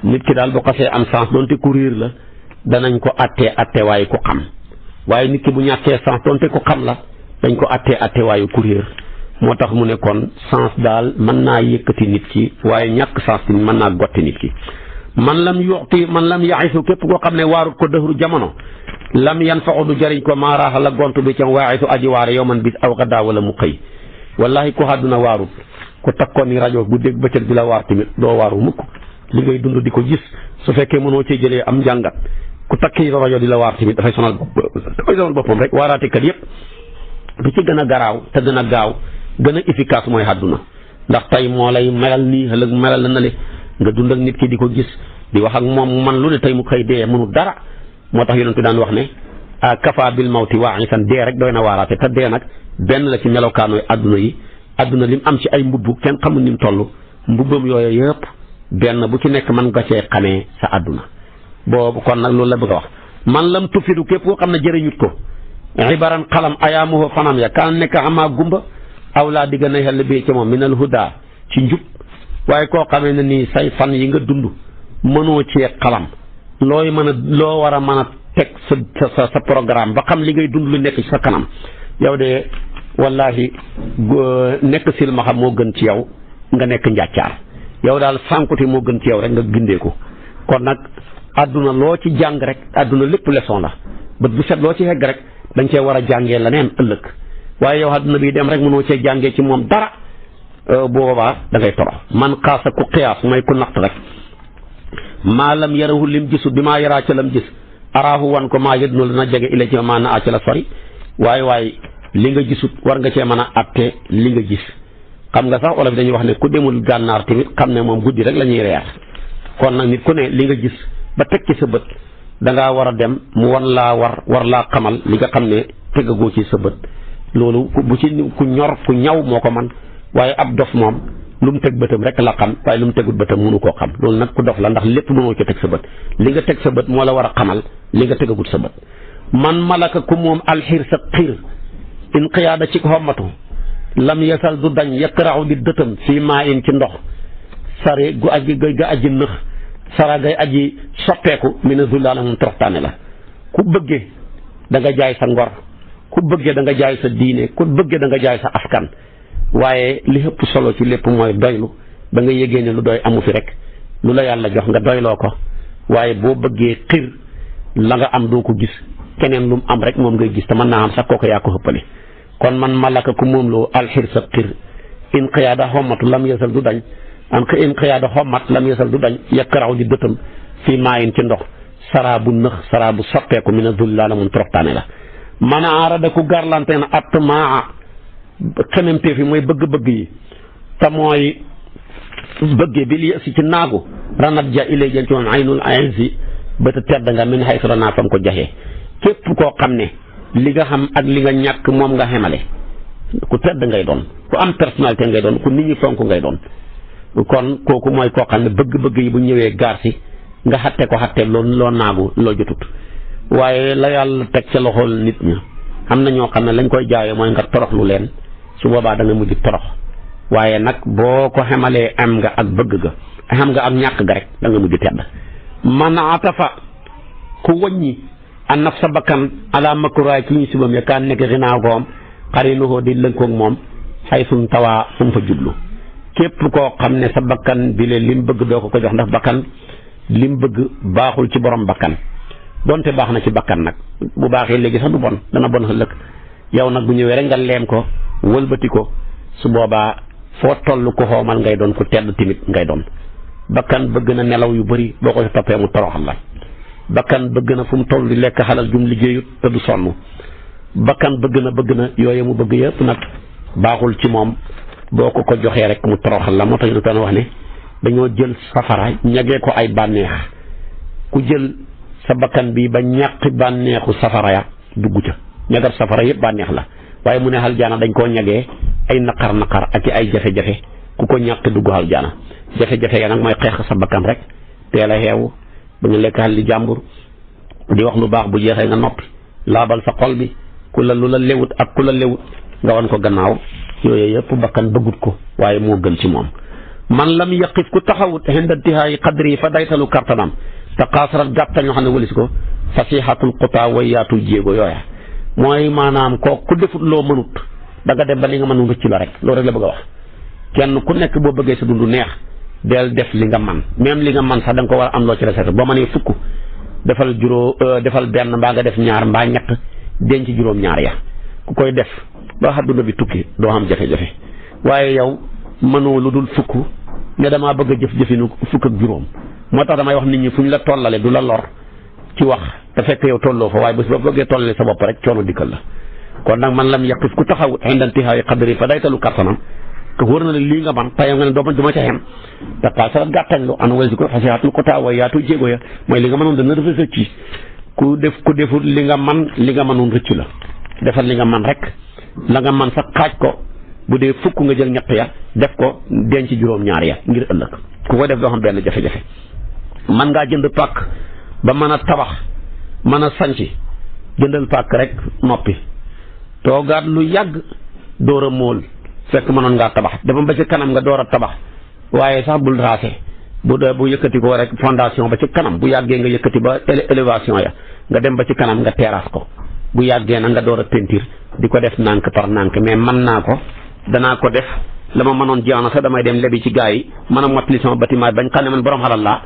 nit ki daal boo xasee am sens doonte ku réer la danañ ko attee waaye ku xam waaye nit ki bu ñàkkee sens doonte ku xam la dañ ko attee waaye ku réer moo tax mu ne kon sens daal mën naa yëkkati nit ki waaye ñàkk sens bi mën naa gotti nit ki man lam yuxti man lam yaxisu képp koo xam ne waarut ko dëhru jamono lam yan faxu du jëriñ ko maaraaxa la gont bi cam waaxisu aji waare yow man bis aw xadaa wala mu xëy wallahi ku àdduna waarut ku takkoon ni rajo bu dégg bëccëg di la waar tamit doo waaru mukk li ngay dund di ko gis su fekkee mënoo cee jëlee am njàngat ku takki rajo di la waar tamit dafay sonal boppam rek waaraatekat yépp bi ci gën a garaaw te gën a gaaw gën a efficace mooy àdduna ndax tey moo lay melal nii ëllëg melal la na le nga dund ak nit ki di ko gis di wax ak moom man lu ne tey mu xëy dee mënu dara moo tax yonentu daan wax ne kafa bil mawti waa'isan dee rek doy na waaraate te dee nag benn la ci melokaanooy àdduna yi àdduna lim am ci ay mbubb kenn xamul ni mu toll mbubbam yooyu yëpp benn bu ci nekk mën nga cee xamee sa àdduna boobu kon nag loolu la bëgg a wax man lam tufidu képp koo xam ne jëriñut ko ibaran xalam ayaamuhu fanam ya kaan nekk amaa gumba aw laa digga na xel bi ci moom minal huda ci njub waaye koo xamee ne nii say fan yi nga dund mënoo cee xalam looy mën a loo war a mën a teg sa programme ba xam li ngay dund lu nekk ci sa kanam yow de wallahi nekk silmaxa moo gën ci yow nga nekk njàccaar yow daal sànkuti moo gën ci yow rek nga gindeeku kon nag àdduna loo ci jàng rek àdduna lépp leçon la bët bu set loo ci hegg rek dañ cee war a jàngee leneen ëllëg waaye yow àdduna bi dem rek mënoo cee jàngee ci moom dara boobaa da ngay torox man xaasa ku xiyaas mooy ku natt rek maa lam yarahu lim gisul bi maa yaraa ca lam gis araahu wan ko maa yëdnul na jege ila ci maa na a ca la sori waaye li nga gisut war nga cee mën a atte li nga gis xam nga sax olof dañuy wax ne ku demul gànnaar tamit xam ne moom guddi rek la ñuy reer kon nag nit ku ne li nga gis ba teg ci sa bët dangaa war a dem mu wan laa war laa xamal li nga xam ne tegagoo ci sa bët loolu bu ci ku ñor ku ñaw moo ko man waaye ab dof moom lu mu teg bëtam rek la xam waaye lu mu tegul bëtam mënu koo xam loolu nag ku dof la ndax lépp mënoo ci teg sa bët li nga teg sa bët moo la war a xamal li nga tegagul sa bët man malaka ku moom alxiir sa xiir in qiyaada ci xommatu lam yasal du dañ yakraaw di dëtam fii maa in ci ndox sare gu aji ga aji nëx sara gay aji soppeeku mi ne zullaala moom toroxtaane la ku bëggee da nga jaay sa ngor ku bëggee da nga jaay sa diine ku bëggee da nga jaay sa askan waaye li ëpp solo ci lépp mooy doylu ba nga yégee ne lu doy amu fi rek lu la yàlla jox nga doyloo ko waaye boo bëggee xir la nga am doo ko gis keneen lu mu am rek moom ngay gis te mën naa am sax kooku yaa ko xëppale kon man malaka ku moom loo alxir sa xir in qiyaada xommatu lam yasal du dañ in qiyaada xommat lam yasal du dañ yakkaraw di dëtam fii maayin ci ndox saraa bu nëx saraa bu soppeeku mi ne dul laa la mun toroxtaane la man aarada ku garlante na at maa xememteef yi mooy bëgg-bëgg yi te mooy bëggee bi li si ci naagu ranat ja ilay jën ci moom aynul ainsi ba te tedd nga min xay sura naa fam ko jaxee képp koo xam ne li nga xam ak li nga ñàkk moom nga xemale ku tedd ngay doon ku am personnalité ngay doon ku nit ñi fonk ngay doon kon kooku mooy koo xam ne bëgg-bëgg yi bu ñëwee gaar si nga xatte ko xatte loo naagu loo jotut waaye la yàlla teg ca loxol nit ña am na ñoo xam ne lañ koy jaayee mooy nga toroxlu leen su boobaa da nga mujj torox waaye nag boo ko xemalee am nga ak bëgg ga xam nga ak ñàkk ga rek da nga mujj tedd man atafa ku wëññi a naf sa bakkan ala makuraay ci ñu sibam ya kaan nekk ginaagoom xarinuhoo di lënkoog moom xay suñ tawaa fu mu fa jublu képp koo xam ne sa bakkan bi le lim bëgg doo ko jox ndax bakkan lim bëgg baaxul ci borom bakkan donte baax na ci bakkan nag bu baaxee léegi sax du bon dana bon ëllëg yow nag bu ñëwee rek nga leem ko wëlbati ko su boobaa foo toll ko xoomal ngay doon ku tedd timit ngay doon bakkan bëgg na nelaw yu bëri boo ko toppee mu toroxal la bakkan bëgg na fu mu toll di lekk xalal jum liggéeyut te du sonn bakkan bëgg na yooyu mu bëgg yëpp nag baaxul ci moom boo ko joxee rek mu toroxal la moo tax ñu doon wax ne dañoo jël safara ñagee ko ay bànneex ku jël sa bakkan bi ba ñàqi bànneexu safara ya dugg ca ñagar safara yëpp bànneex la waaye mu ne aljana dañ koo ñagee ay naqar ak ay jafe-jafe ku ko ñàq dugg aljana jafe-jafe ya nag mooy xeex sa bakkan rek teel a xeewu ba ñu lekk li jàmbur di wax lu baax bu jeexee nga noppi laabal sa xol bi ku la lu la lewut ak ku la lewut nga wan ko gannaaw yooyu yëpp bakkan bëggut ko waaye moo gën ci moom. man lam yaqif ku taxawut hinda intihaayi qadri fa daytalu kartanam te xaasarat gàttañ ñoo xam ne walis ko fasihatul xutaa way yaatul jéego yooya mooy maanaam ku defut loo mënut da nga dem ba li nga mënul rëcc la rek loolu rek la bëgg a wax. kenn ku nekk boo bëggee sa dund neex del def li nga man même li nga man sax da nga ko war a am loo ci recette boo mënee fukk defal benn mbaa nga def ñaar mbaa ñett denc juróom-ñaar ya ku koy def ba àdduna bi tukki doo am jafe-jafe waaye yow mënoo lu dul fukk ne damaa bëgg a jëf-jëfinu fukk ak juróom moo tax damay wax nit ñi fu ñu la tollale du la lor ci wax te fekk yow tolloo fa waaye bés ba bëggee tollale sa bopp rek coono dikkal la kon nag man lam yaqif ku taxaw inda intihaa'i qadri fa daytalu kartanam te wóor na la lii nga man tayam nga ne du ma ca xem te xaasarat gàttañ lu an wala si ko fasihatul xutaa way yaatu jéego ya mooy li nga mënoon dana rëcc ci ku deful li nga man li nga mënoon rëcc la defal li nga man rek la nga man sax xaaj ko bu dee fukk nga jël ñett ya def ko denc juróom-ñaar ya ngir ëllëg ku ko def doo xam benn jafe-jafe. man ngaa jënd pàkk ba mën a tabax mën a sanci jëndal pàkk rek noppi toogaat lu yàgg door a móol fekk mënoon ngaa tabax dafa ba ci kanam nga door a tabax waaye sax bul raase bu yëkkati ko rek fondation ba ci kanam bu yàggee nga yëkkati ba élévation ya nga dem ba ci kanam nga terrasse ko bu yàggee nag nga door a peinture di ko def nànk par nànk mais mën naa ko danaa ko def la ma mënoon jeex na sax damay dem lebi ci gars yi mën a mottali sama bâtiment bañ xam ne man borom xalal laa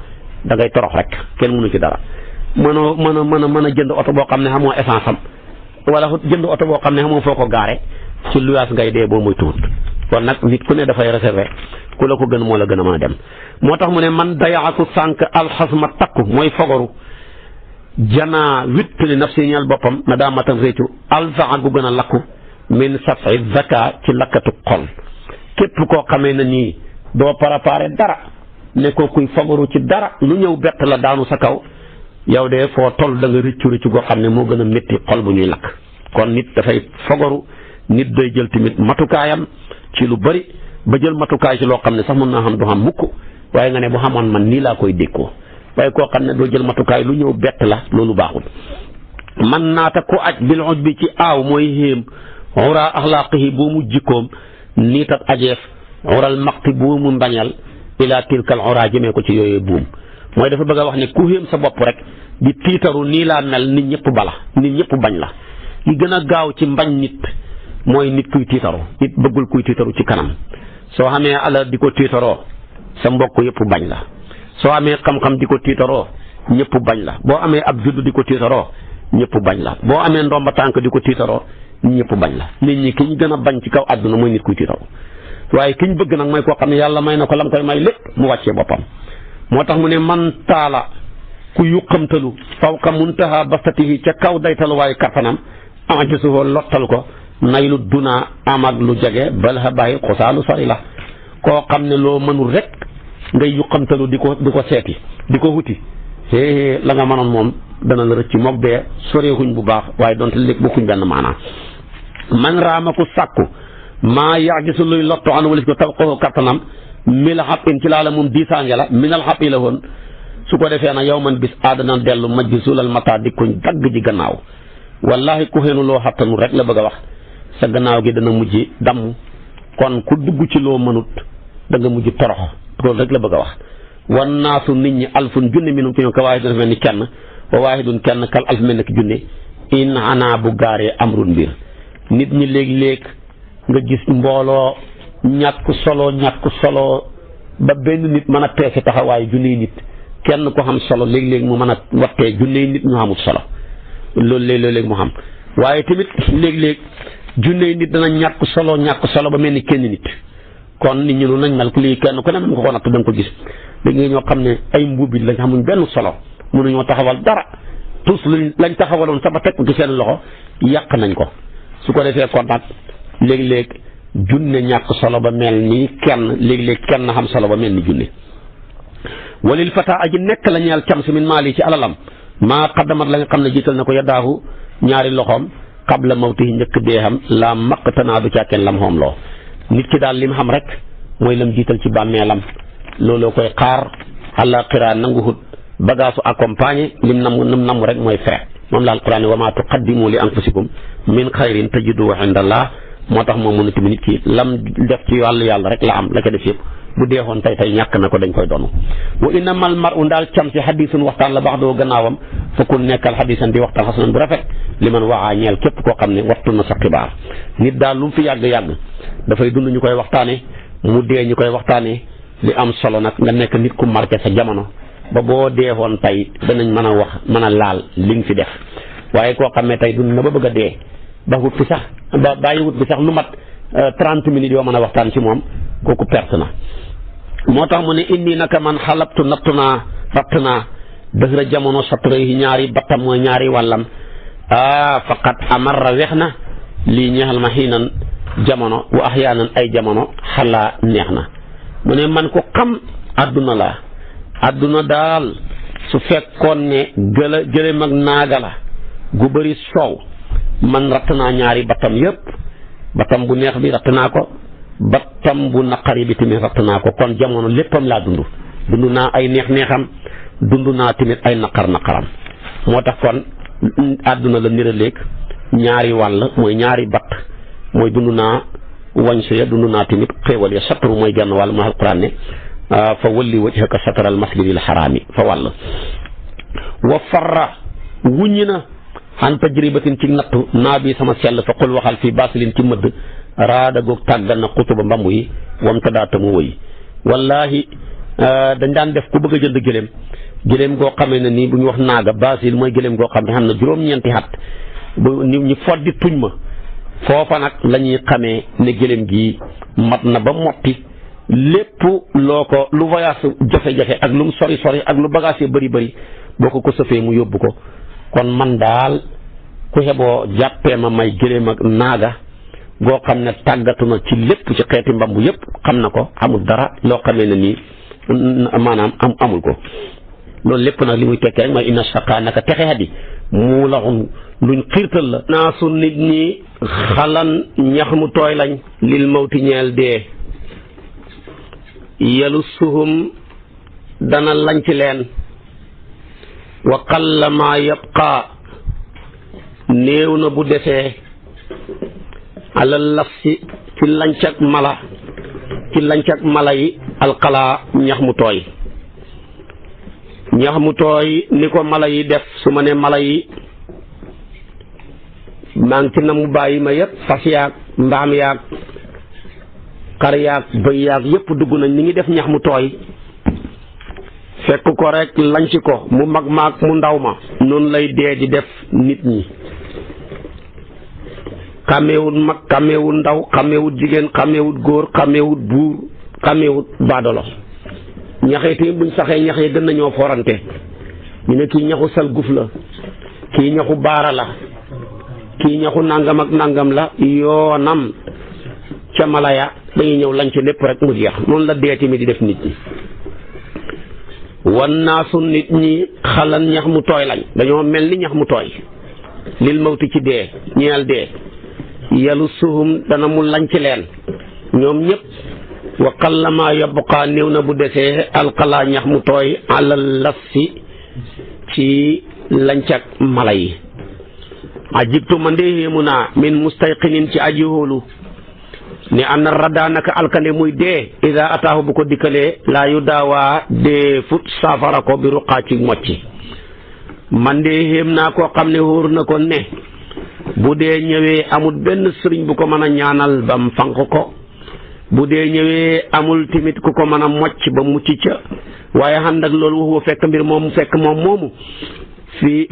da ngay torox rek kenn mënu ci dara mën a jënd oto boo xam ne xamoo essence am wala jënd oto boo xam ne xamoo foo ko gaare ci luyaas ngay dee boo muy tuut kon nag nit ku ne dafay réservé ku la ko gën moo la gën a mën a dem moo tax mu ne man dayaaku sànq alxasma takku mooy fogoru janaa wittali nafsi ñeel boppam na daa matam réccu alfaa gu gën a lakku min safi zaka ci lakkatu xol képp koo xamee na nii doo préparé dara ne ko kuy fogoru ci dara lu ñëw bett la daanu sa kaw yow de foo toll da nga rëccu goo xam ne moo gën a métti xol bu ñuy lakk kon nit dafay fogoru nit day jël tamit matukaayam ci lu bari ba jël matukaay ci loo xam ne sax mën naa xam du xam mukk waaye nga ne bu xamoon man nii laa koy dékkoo waaye koo xam ne doo jël matukaay lu ñëw bett la loolu baaxul. man naata ku aj bil uj bi ci aaw mooy xéem ura axlaaqihi boo mu jikkoom niitat ajeef ural maqti boo mu mbañal ila tilkal ura jëmee ko ci yooyu buum mooy dafa bëgg a wax ne ku xéem sa bopp rek di tiitaru nii laa mel nit ñëpp bala nit ñëpp bañ la li gën a gaaw ci mbañ nit mooy nit kuy tiitaru nit bëggul kuy tiitaru ci kanam soo xamee alal di ko tiitaroo sa mbokk yëpp bañ la soo amee xam-xam di ko tiitaroo ñëpp bañ la boo amee ab juddu di ko tiitaroo ñëpp bañ la boo amee ndomba tànk di ko tiitaroo ñëpp bañ la nit ñi ki ñu gën a bañ ci kaw àdduna mooy nit kuy tiitaroo waaye ki ñu bëgg nag mooy koo xam ne yàlla may na ko lam koy may lépp mu wàccee boppam moo tax mu ne man taala ku yuqamtalu fawqa muntaha bastatihi ca kaw daytalu waaye kartanam amajisuhoo lottal ko naylu duna am ak lu jege bal ha bàyyi xosaalu sori la koo xam ne loo mënul rek ngay yuqamtalu di ko seeti di ko wuti la nga mënoon moom dana la rëcc moog bee soreekuñ bu baax waaye donte léegi bokkuñ benn maanaam man raama ku sàkku maa yajisu luy lotto an walis ko taw ko kattanam mil xab in ci laa la moom diisaange la minal xab yi la woon su ko defee nag yow man bis aadana dellu majji sulal mata di kuñ dagg ji gannaaw wallahi ku xeenu loo xattanu rek la bëgg a wax sa gannaaw gi dana mujj damm kon ku dugg ci loo mënut da nga mujj torox loolu rek la bëgg a wax wan naasu nit ñi alfun junne minum ci ñoom ka waahidun mel ni kenn wa waahidun kenn kal alf mel ni ki junne in ana bu gaaree amrun mbir nit ñi léeg-léeg nga gis mbooloo ñàkk solo ba benn nit mën a peese taxawaayu junne nit kenn ko xam solo léeg-léeg mu mën a wattee junne nit ñu xamul solo loolu léeg-léeg mu xam waaye tamit léeg-léeg junne nit dana ñàkk solo ba mel ni kenn nit kon nit ñi noonu nañ mel lii kenn ku ne mën nga ko natt da nga ko gis léegi ñoo xam ne ay mbuubi lañ xamuñ benn solo mënuñoo taxawal dara tous lañ taxawaloon sa ba teg ci seen loxo yàq nañ ko su ko defee kon nag léeg-léeg junne ñàkk solo ba mel ni kenn léeg-léeg kenn xam solo ba mel ni junne walil fata aji nekk la ñeel cam si min maali ci alalam maa qaddamat la nga xam ne jiital na ko yaddaahu ñaari loxoom qabla mawtihi njëkk dee xam la maqtanaa du càkkeen lam xoom loo nit ki daal lim xam rek mooy lam jiital ci bàmmeelam looloo koy xaar àllaaxira nanguhut bagaasu accompagné lim namm rek mooy fee moom la alquran wa maa tuqaddimu li anfusikum min xayrin tajiduhu indallah moo tax moom mënu tamit nit ki lam def ci wàllu yàlla rek la am la ko def yëpp bu deexoon tey ñàkk na ko dañ koy doonu wa innamal mar'u ndaal cam si xadisun waxtaan la baax doo gannaawam fakkun nekkal xadisan di waxtaan xasanan bu rafet li man waxaa ñeel képp koo xam ne wattu na sa xibaar nit daal lu mu fi yàgg-yàgg dafay dund ñu koy waxtaane mu dee ñu koy waxtaane li am solo nag nga nekk nit ku marqué sa jamono ba boo deexoon tey danañ mën a wax mën a laal li nga fi def waaye koo xam ne tey dund na ba bëgg a dee ba wut fi sax ba bàyyi wut fi sax lu mat 30 minutes yoo mën a waxtaan ci moom kooku perte na moo tax mu ne indi naka man xalabtu nattu naa ratt naa dëxra jamono satray ñaari battam mooy ñaari wàllam faqat amarra weex na lii ñeexal ma xiinan jamono wa ahyaanan ay jamono xalaa neex na mu ne man ko xam àdduna la àdduna daal su fekkoon ne jëlem ak naaga la gu bëri soow man ratt naa ñaari battam yépp battam bu neex bi ratt naa ko battam bu naqari bi tamit ratt naa ko kon jamono léppam laa dund naa ay neex-neexam dund naa tamit ay naqaram moo tax kon àdduna la niraleeg ñaari wàll mooy ñaari batt mooy dund naa wañsu ya dund naa tamit xéewal ya satru mooy genn wàll ma alquran ne fa walli wajhaka satral masjidil xaraami fa wàll wa farra wuññi na xan tajribatin ci nattu naa bi sama sell fa xul waxal fii basilin ci mëdd raada goog tàggal na xutuba mbambu yi wam tadaata mu wëy wallahi dañ daan def ku bëgg a jënd gëléem goo xamee ne nii bu ñu wax naaga basil mooy gëléem goo xam ne xam na juróom-ñeenti at bu ñu foddi tuñ ma foofa nag la ñuy xamee ne gëléem gi mat na ba motti lépp loo ko lu voyage jafe-jafe ak lu mu sori ak lu bagage bëri boo ko sëfee mu yóbbu ko kon man daal ku xeboo jàppee ma may gëléem ak naaga goo xam ne tàggatu na ci lépp ci xeeti mbambu yépp xam na ko amul dara loo xamee ne nii maanaam amul ko loolu lépp nag li muy tekkee rek mooy inna shaqa naka texe hadi mu laxun luñ xiirtal la naa su nit ñi xalan ñax mu tooy lañ lil mawti ñeel dee yelu suhum dana lañ ci leen wa qalla ma yabqa néew na bu desee alal lafsi ci lancak mala yi alqalaa ñax mu tooy ni ko mala yi def su ma ne mala yi maa ngi ci na mu bàyyi ma yëpp fas yaag mbaam yaag xar yaag bëy yaag yëpp dugg nañ ni ngi def ñax mu tooy fekk ko rek lanc ko mu mag maag mu ndaw ma noonu lay dee di def nit ñi xàmmeewut mag xàmmeewut ndaw xàmmeewut jigéen xàmmeewut góor xàmmeewut buur xàmmeewut baadolo ñaxee te buñ saxee ñax yi gën nañoo forante ñu ne kii ñaxu sal guf la kii ñaxu baara la kii ñaxu nangam ak nangam la yoonam ca malaya dañuy ñëw lanc lépp rek mu jeex noonu la dee tamit di def nit ñi wan naasu nit ñi xalan ñax mu tooy lañ dañoo mel ni ñax mu tooy lil mawti ci dee ñeel dee yalu suhum dana mu lanc leen ñoom ñëpp wa qallama yabqa néew na bu desee alqalaa ñax mu tooy alal lafsi ci lancak mala yi ajibtu man de yéemu naa min mustayqinin ci aji hóolu ne ana radda naka alkande muy dee ida ataahu bu ko dikkalee laa yu daawaa dee fut saafara ko bi ruqaa ci mocci man de yéem naa koo xam ne wóor na ko ne bu dee ñëwee amul benn sëriñ bu ko mën a ñaanal ba mu fanq ko bu dee ñëwee amul timit ku ko mën a mocc ba mucc ca waaye ànd ak loolu waxu fekk mbir moomu fekk moom moomu fii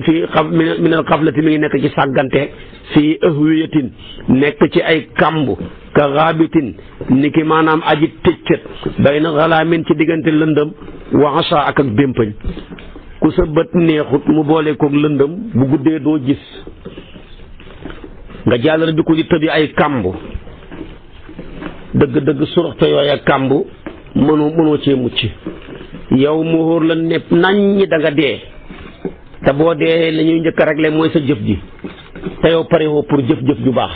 minal xaflati mi ngi nekk ci sàggante fii ahwiyatin nekk ci ay kamb ka xaabitin ni ki maanaam aji tëccët bayna xalaamin ci diggante lëndëm waxasa ak bémpañ ku sa bët neexut mu boole koog lëndëm bu guddee doo gis nga jàllale bi ko di tëbi ay kamb dëgg-dëgg suruxte yooya kamb mënoo cee mucc yow mu wóor la ne nañ da nga dee te boo dee la ñuy njëkk a réglé mooy sa jëf ji te yow pare woo pour jëf-jëf ju baax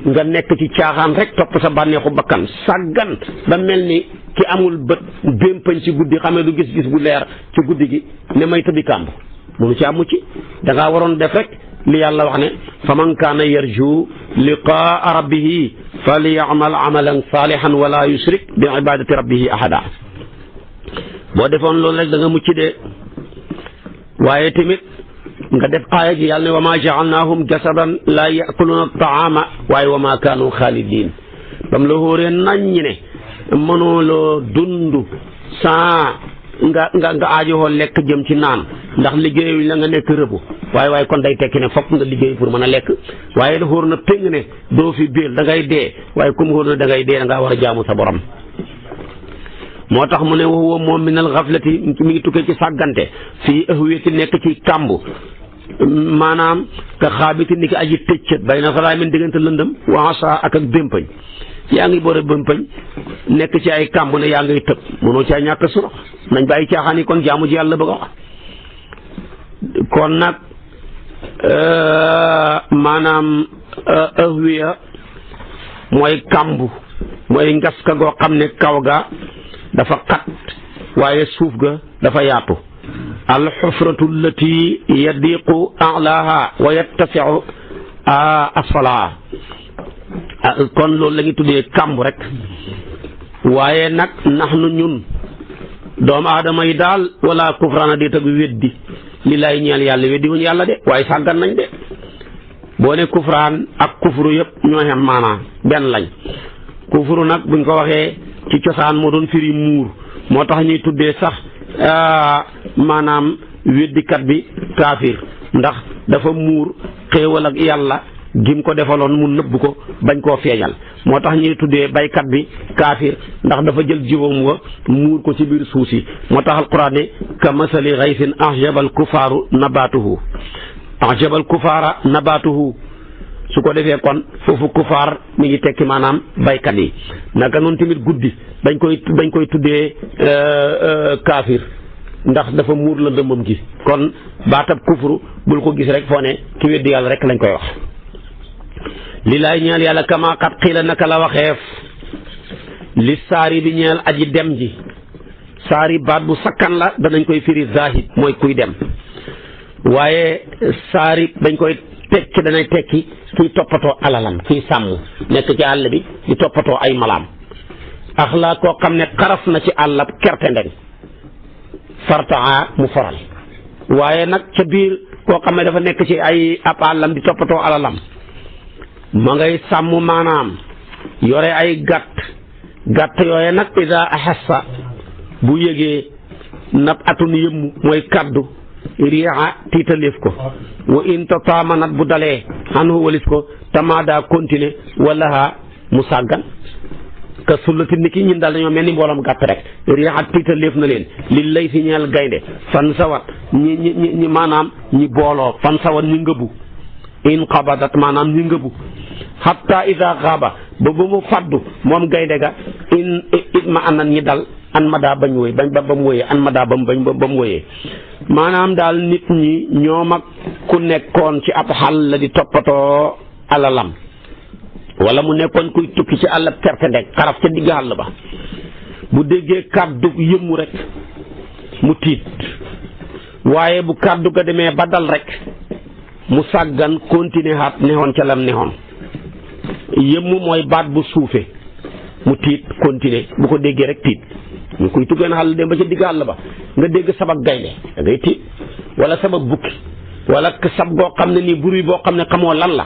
nga nekk ci caaxaan rek topp sa bànneexu bakkan sàggan ba mel ni ki amul bët bémpañ ci guddi xam ne du gis-gis bu leer ci guddi gi ne may tëddi kàmb munu ci amu ci da ngaa waroon def rek li yàlla wax ne fa man kaana yarju liqaa rabbihi falyamal amalan salihan wala yushrik bi ibadati rabbihi ahada boo defoon loolu rek da nga mucc de waaye tamit nga def aaya ji yàlla ne wa ma jaalnaahum jasadan la yakuluna taama waaye wa ma kaanu xaalidin bam la hóoree naññi ne mënoo loo dund sans nga aajowoo lekk jëm ci naan ndax liggéey la nga nekk rëbu waaye kon day tekki ne fokk nga liggéey pour mën a lekk waaye da xóor na péng ne doo fi béel da ngay dee waaye comme xóor na da ngay dee da ngaa war a jaamu sa borom moo tax mu ne waxuwa moom min al xaflati mi ngi tukkee ci sàggante fii ahwiyati nekk ci kàmb maanaam ka xaabiti ni ki aji tëccët bay na salaay min diggante lëndëm waasa ak bémpañ yaa ngi boore bémpañ nekk ci ay kàmb ne yaa ngay tëb mënoo caa ñàkk suro nañ bàyyi caaxaan yi kon jaamu ji yàlla bëgg a wax kon nag maanaam ahwiya mooy kàmb mooy ngas ka goo xam ne kaw ga dafa xat waaye suuf ga dafa yaatu alxufratu allati yadiqu alaha wa yattasiu asfalaha kon loolu la ñuy tuddee kàmb rek waaye nag nax nu ñun doomu aadama yi daal wala kufraana di tag weddi li lay ñeel yàlla weddi wuñu yàlla de waaye sàggan nañ de boo ne kufraan ak kufru yëpp ñoo xem maanaa benn lañ kufru nag buñ ko waxee ci cosaan moo doon firi muur moo tax ñuy tuddee sax maanaam weddikat bi kaafir ndax dafa muur xéewal ak yàlla gim ko defaloon mu nëbb ko bañ koo feeñal moo tax ñuy tuddee baykat bi kaafir ndax dafa jël jiwam wa muur ko ci biir suuf si moo tax alquran ne ka masali xaysin ajabal kufaaru nabatuhu ajabal kufaara nabatuhu su ko defee kon foofu kufaar mi ngi tekki maanaam baykat yi naka noonu tamit guddi dañ koy tuddee kaafir ndax dafa muur la dëmbam gi kon baatab kufru bul ko gis rek foo ne ki weddi yàlla rek lañ koy wax li laay ñeel yàlla kama xat xiila naka la waxeef li saari bi ñeel aji dem ji saari baat bu sakkan la danañ koy firi zahid mooy kuy dem waaye saari dañ koy tekki danay tekki kiy toppatoo alalam kiy sàmm nekk ci àll bi di toppatoo ay malaam axlaa koo xam ne xaraf na ci àllab kerte ndeng fartaa mu foral waaye nag ca biir koo xam ne dafa nekk ci ay ab àllam di toppatoo alalam ma ngay sàmm maanaam yore ay gàtt yooye nag ida ahassa bu yëgee nab atun yëmmu mooy kaddu riixa tiitaleef ko wa in tataamanat bu dalee anhu walis ko tamaada continuer wala ha mu sàggan ka sullati ni ki ñun daal dañoo mel ni mbooloom gàtt rek riixa tiitaleef na leen li lay si ñeel gaynde fan sawat ñi maanaam ñi booloo fan sawat ñi ngëbu in qabadat maanaam ñi ngëbu hatta ida xaaba ba mu faddu moom gaynde ga it ma anan ñi dal an ma daa bañ wooy bañ ba mu wooyee an ma daa ba mu wooyee maanaam daal nit ñi ñoom ak ku nekkoon ci ab xàll la di toppatoo alalam wala mu nekkoon kuy tukki ci àll perte ndeg xaraf ca digg àll ba bu déggee kàddu yëmmu rek mu tiit waaye bu kàddu ga demee ba dal rek mu sàggan continuer haat nexoon ca lam nexoon yëmmu mooy baat bu suufe mu tiit continuer bu ko déggee rek tiit ñu koy tuggeen xàll dem ba ca digg àll ba nga dégg sabak gaynde da ngay tiit wala sabak bukki wala sab goo xam ne nii bruit boo xam ne xamoo lan la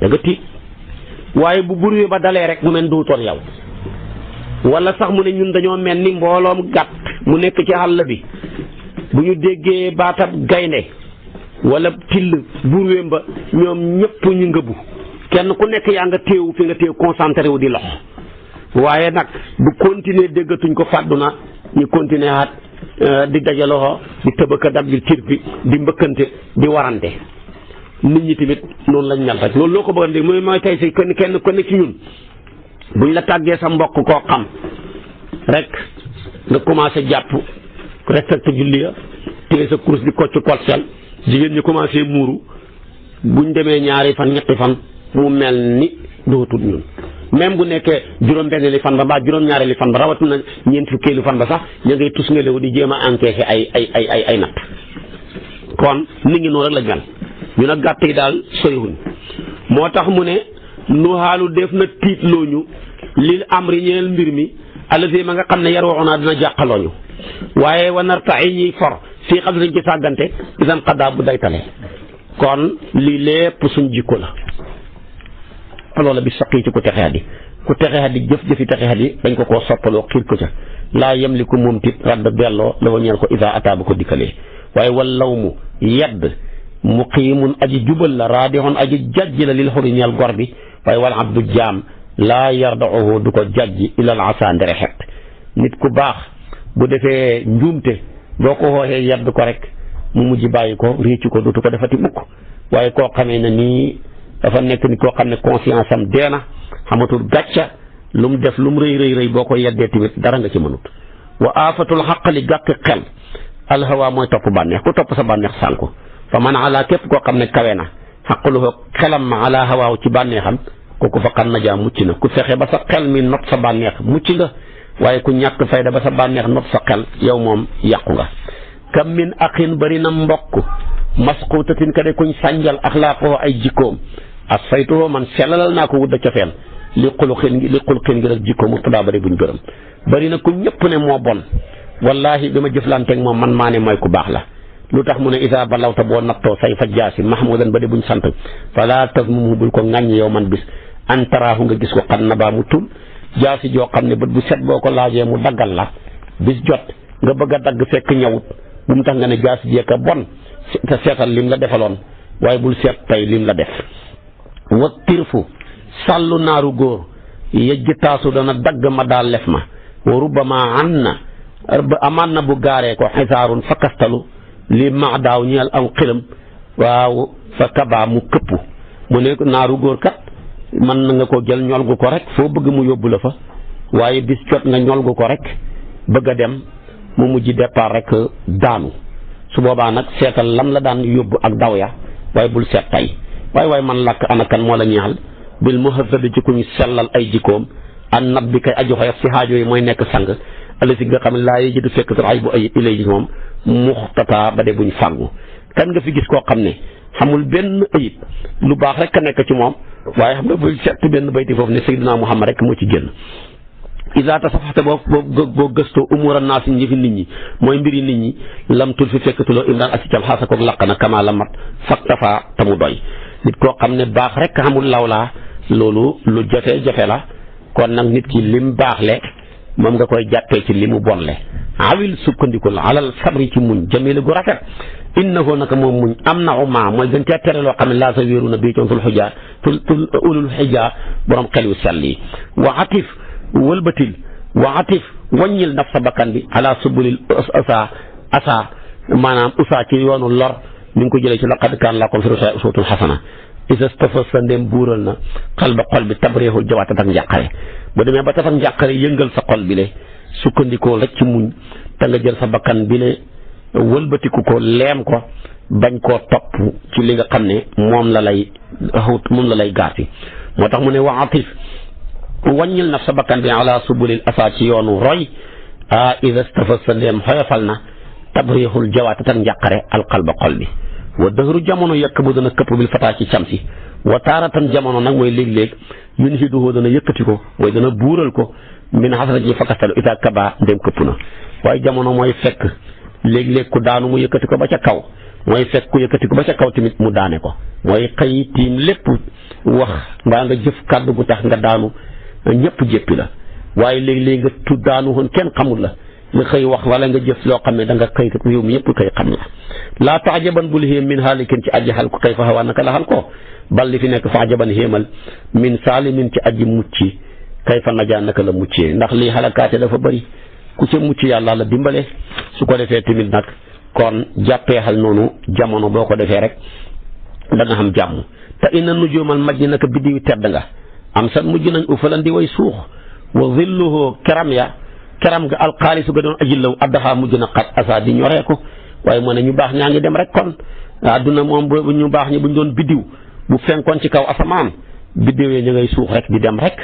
da nga tiit waaye bu bruit ba dalee rek mu mel duutoon yow wala sax mu ne ñun dañoo mel ni mbooloom gàtt mu nekk ci àll bi bu ñu déggee baatab gaynde wala till bruit ba ñoom ñëpp ñu ngëbu kenn ku nekk yaa nga téewu fi nga téew concentré wu di lox waaye nag bu continuer déggatuñ ko fàddu na ñu continuer at di dajaloo di tëbëka dab di cir bi di mbëkkante di warante nit ñi tamit noonu lañ mel rek loolu loo ko bëgg a dégg mooy tey si kenn ku ne ci ñun buñ la tàggee sa mbokk koo xam rek nga commencé jàpp respecté julli ya téye sa kurus di kocc koccel jigéen ñi commencé muuru buñ demee ñaari fan ñetti fan mu mel ni dootul ñun même bu nekkee juróom-benn fan ba mbaa juróom-ñaari fan ba rawatina ñeent fukkeelu fan ba sax ñu ngay tus ngelewu di jéem a encaissé ay natt kon nit ngi noonu rek la mel ñu nag gàtt yi daal soriwuñ moo tax mu ne nu xaalu def na tiitloo ñu lil amri ñeel mbir mi allazi ma nga xam ne yar waxoonaa dina jàqalooñu waaye wanarta yi ñuy for fii xam nañ ci sàggante isan xaddaa bu daytale kon lii lépp suñ jikko la loola bi saqi ci ku texeat yi ku texeat yi jëf-jëfi texeat yi dañ ko koo soppaloo xiir ko ca laa yemliku moom tit radd delloo la wa ñeel ko isa ata bu ko dikkalee waaye wallaw mu yedd muqiimun aji jubal la raadixoon aji jajji la lil xuri ñeel gor bi waaye wal abdu jaam laa yardaxuhu du ko jajji ilal asa ndere xet nit ku baax bu defee njuumte boo ko xooxee yedd ko rek mu mujj bàyyi ko réccu ko dootu ko defati mukk waaye koo xamee ne nii dafa nekk ni koo xam ne conscience am deena xamatul gàcca lu mu def lu mu rëy boo ko yeddee tamit dara nga ci mënut wa aafatul xaqali gàkk xel alhawa mooy topp bànneex ku topp sa bànneex sànku fa man ala képp koo xam ne kawe na xaqaluhu xelam ma ala hawaaw ci bànneexam kooku fa xan na jaa mucc na ku fexe ba sa xel mi not sa bànneex mucc nga waaye ku ñàkk fayda ba sa bànneex not sa xel yow moom yàqu nga kam min aqin bari na mbokk masquutatin ka de kuñ sànjal axlaaqoo ay jikkoom as saytuhoo man sellalal naa ko wudda cofeel li xulxin gi rek jikkoom mu tudaa bari buñ gërëm bari na ku ñëpp ne moo bon wallahi bi ma jëflanteeg moom man maa ne mooy ku baax la lu tax mu ne isa balawta boo nattoo say fa jaasi mahmudan ba de buñ sant fala tasmumhu bul ko ŋàññ yow man bis an taraahu nga gis ko xan na baa mu tul jaasi joo xam ne bët bu set boo ko laajee mu daggal la bis jot nga bëgg a dagg fekk ñëwut bu mu tax nga ne jaasi jeeka bon te seetal lim la defaloon waaye bul seet tey lim la def wa tirfu sàllu naaru góor yejj taasu dana dagg ma daal lef ma wa rubbama an na amaan na bu gaaree ko xisaarun fa kastalu li ma daaw ñeel am xilam waaw fa kabaa mu këpp mu ne naaru góor kat mën na nga ko jël ñolgu ko rek foo bëgg mu yóbbu la fa waaye bis jot nga ñolgu ko rek bëgg a dem mu mujj départ rek daanu su boobaa nag seetal lam la daan yóbbu ak daw ya waaye bul seet tey waaye man làkk anakan moo la ñeexal bil muhasabi ci kuñ sellal ay jikkoom an nab bi kay aju xoyof si xaajo yi mooy nekk sang ala si nga xam ne laa yi jëdu fekk ay bu ay ilay ji moom muxtata ba de buñ fàngu kan nga fi gis koo xam ne xamul benn ayib lu baax rek a nekk ci moom waaye xam nga bul seet benn bayti foofu ne Seydina Muhammad rek moo ci génn isa tasafaxte boo gëstoo umura naasi njëfi nit ñi mooy mbiri nit ñi lam tul fi fekkatuloo imdaan ak si cam xaasa koog laq na kama la mat faktafa tamu doy nit koo xam ne baax rek xamul lawlaa loolu lu jafe-jafe la kon nag nit ki lim baaxle moom nga koy jàppee ci li mu bonle awil sukkandikul alal sabri ci muñ jamile gu rafet innahu naka moom muñ am na uma mooy gën caa tere loo xam ne laa sa wéeru na bii coon tul ulul xijaa borom xel yu sell yi wa atif wëlbatil wa atif wàññil naf sa bakkan bi ala subulil asa maanaam usa ci yoonu lor ni nga ko jëlee ci laqad kaan lakum fi uswatun xasana isa stafa sa ndem buural na xal ba xol bi tabrixul jawaatat ak njàqare bu demee ba taf ak njàqare yëngal sa xol bi le sukkandikoo rek ci muñ te nga jël sa bakkan bi le wëlbatiku ko leem ko bañ koo topp ci li nga xam ne moom la lay gaati moo tax mu ne wa atif wàññil naf sa bakkan bi ala subulil asa ci yoonu roy isa stafa sa ndem xoyofal na tabrixul jawaatat ak njàqare alqalba xol bi wa dëhru jamono yëkk bu dana këpp bil fataa ci camsi wa taaratan jamono nag mooy léeg-léeg yun hiduhoo dana yëkkati ko mooy dana buural ko min xasara ji fakastalu ita kaba ndem këpp na waaye jamono mooy fekk léeg-léeg ku daanu mu yëkkati ko ba ca kaw mooy fekk ku yëkkati ko ba ca kaw tamit mu daane ko mooy xëy tiim lépp wax mbaa nga jëf kàddu gu tax nga daanu ñëpp jéppi la waaye léeg-léeg nga tu daanu woon kenn xamul la nga xëy wax wala nga jëf loo xam ne da nga xëy réew mi yëpp koy xam la laa taajaban bul xéem min haalikin ci aji xal ko kay fa xawaa naka la xal ko bal li fi nekk fa ajaban xéemal min saalimin ci aji mucci kay fa najaa naka la muccee ndax lii xalakaate dafa bëri ku ca mucc yàlla la dimbale su ko defee tamit nag kon jàppee xal noonu jamono boo ko defee rek da nga xam jàmm te inna nujuumal majji naka biddiwi tedd nga am san mujj nañ ufalan di way suux wa zilluhu keram ya keram ga alxaalisu ga doon aji law addaxaa mujj na xat asa di ñoree ko waaye moo ne ñu baax ñaa ngi dem rek kon àdduna moom bu ñu baax ñi buñ doon biddiw bu fenkoon ci kaw asamaan biddiw yi ñu ngay suux rek di dem rek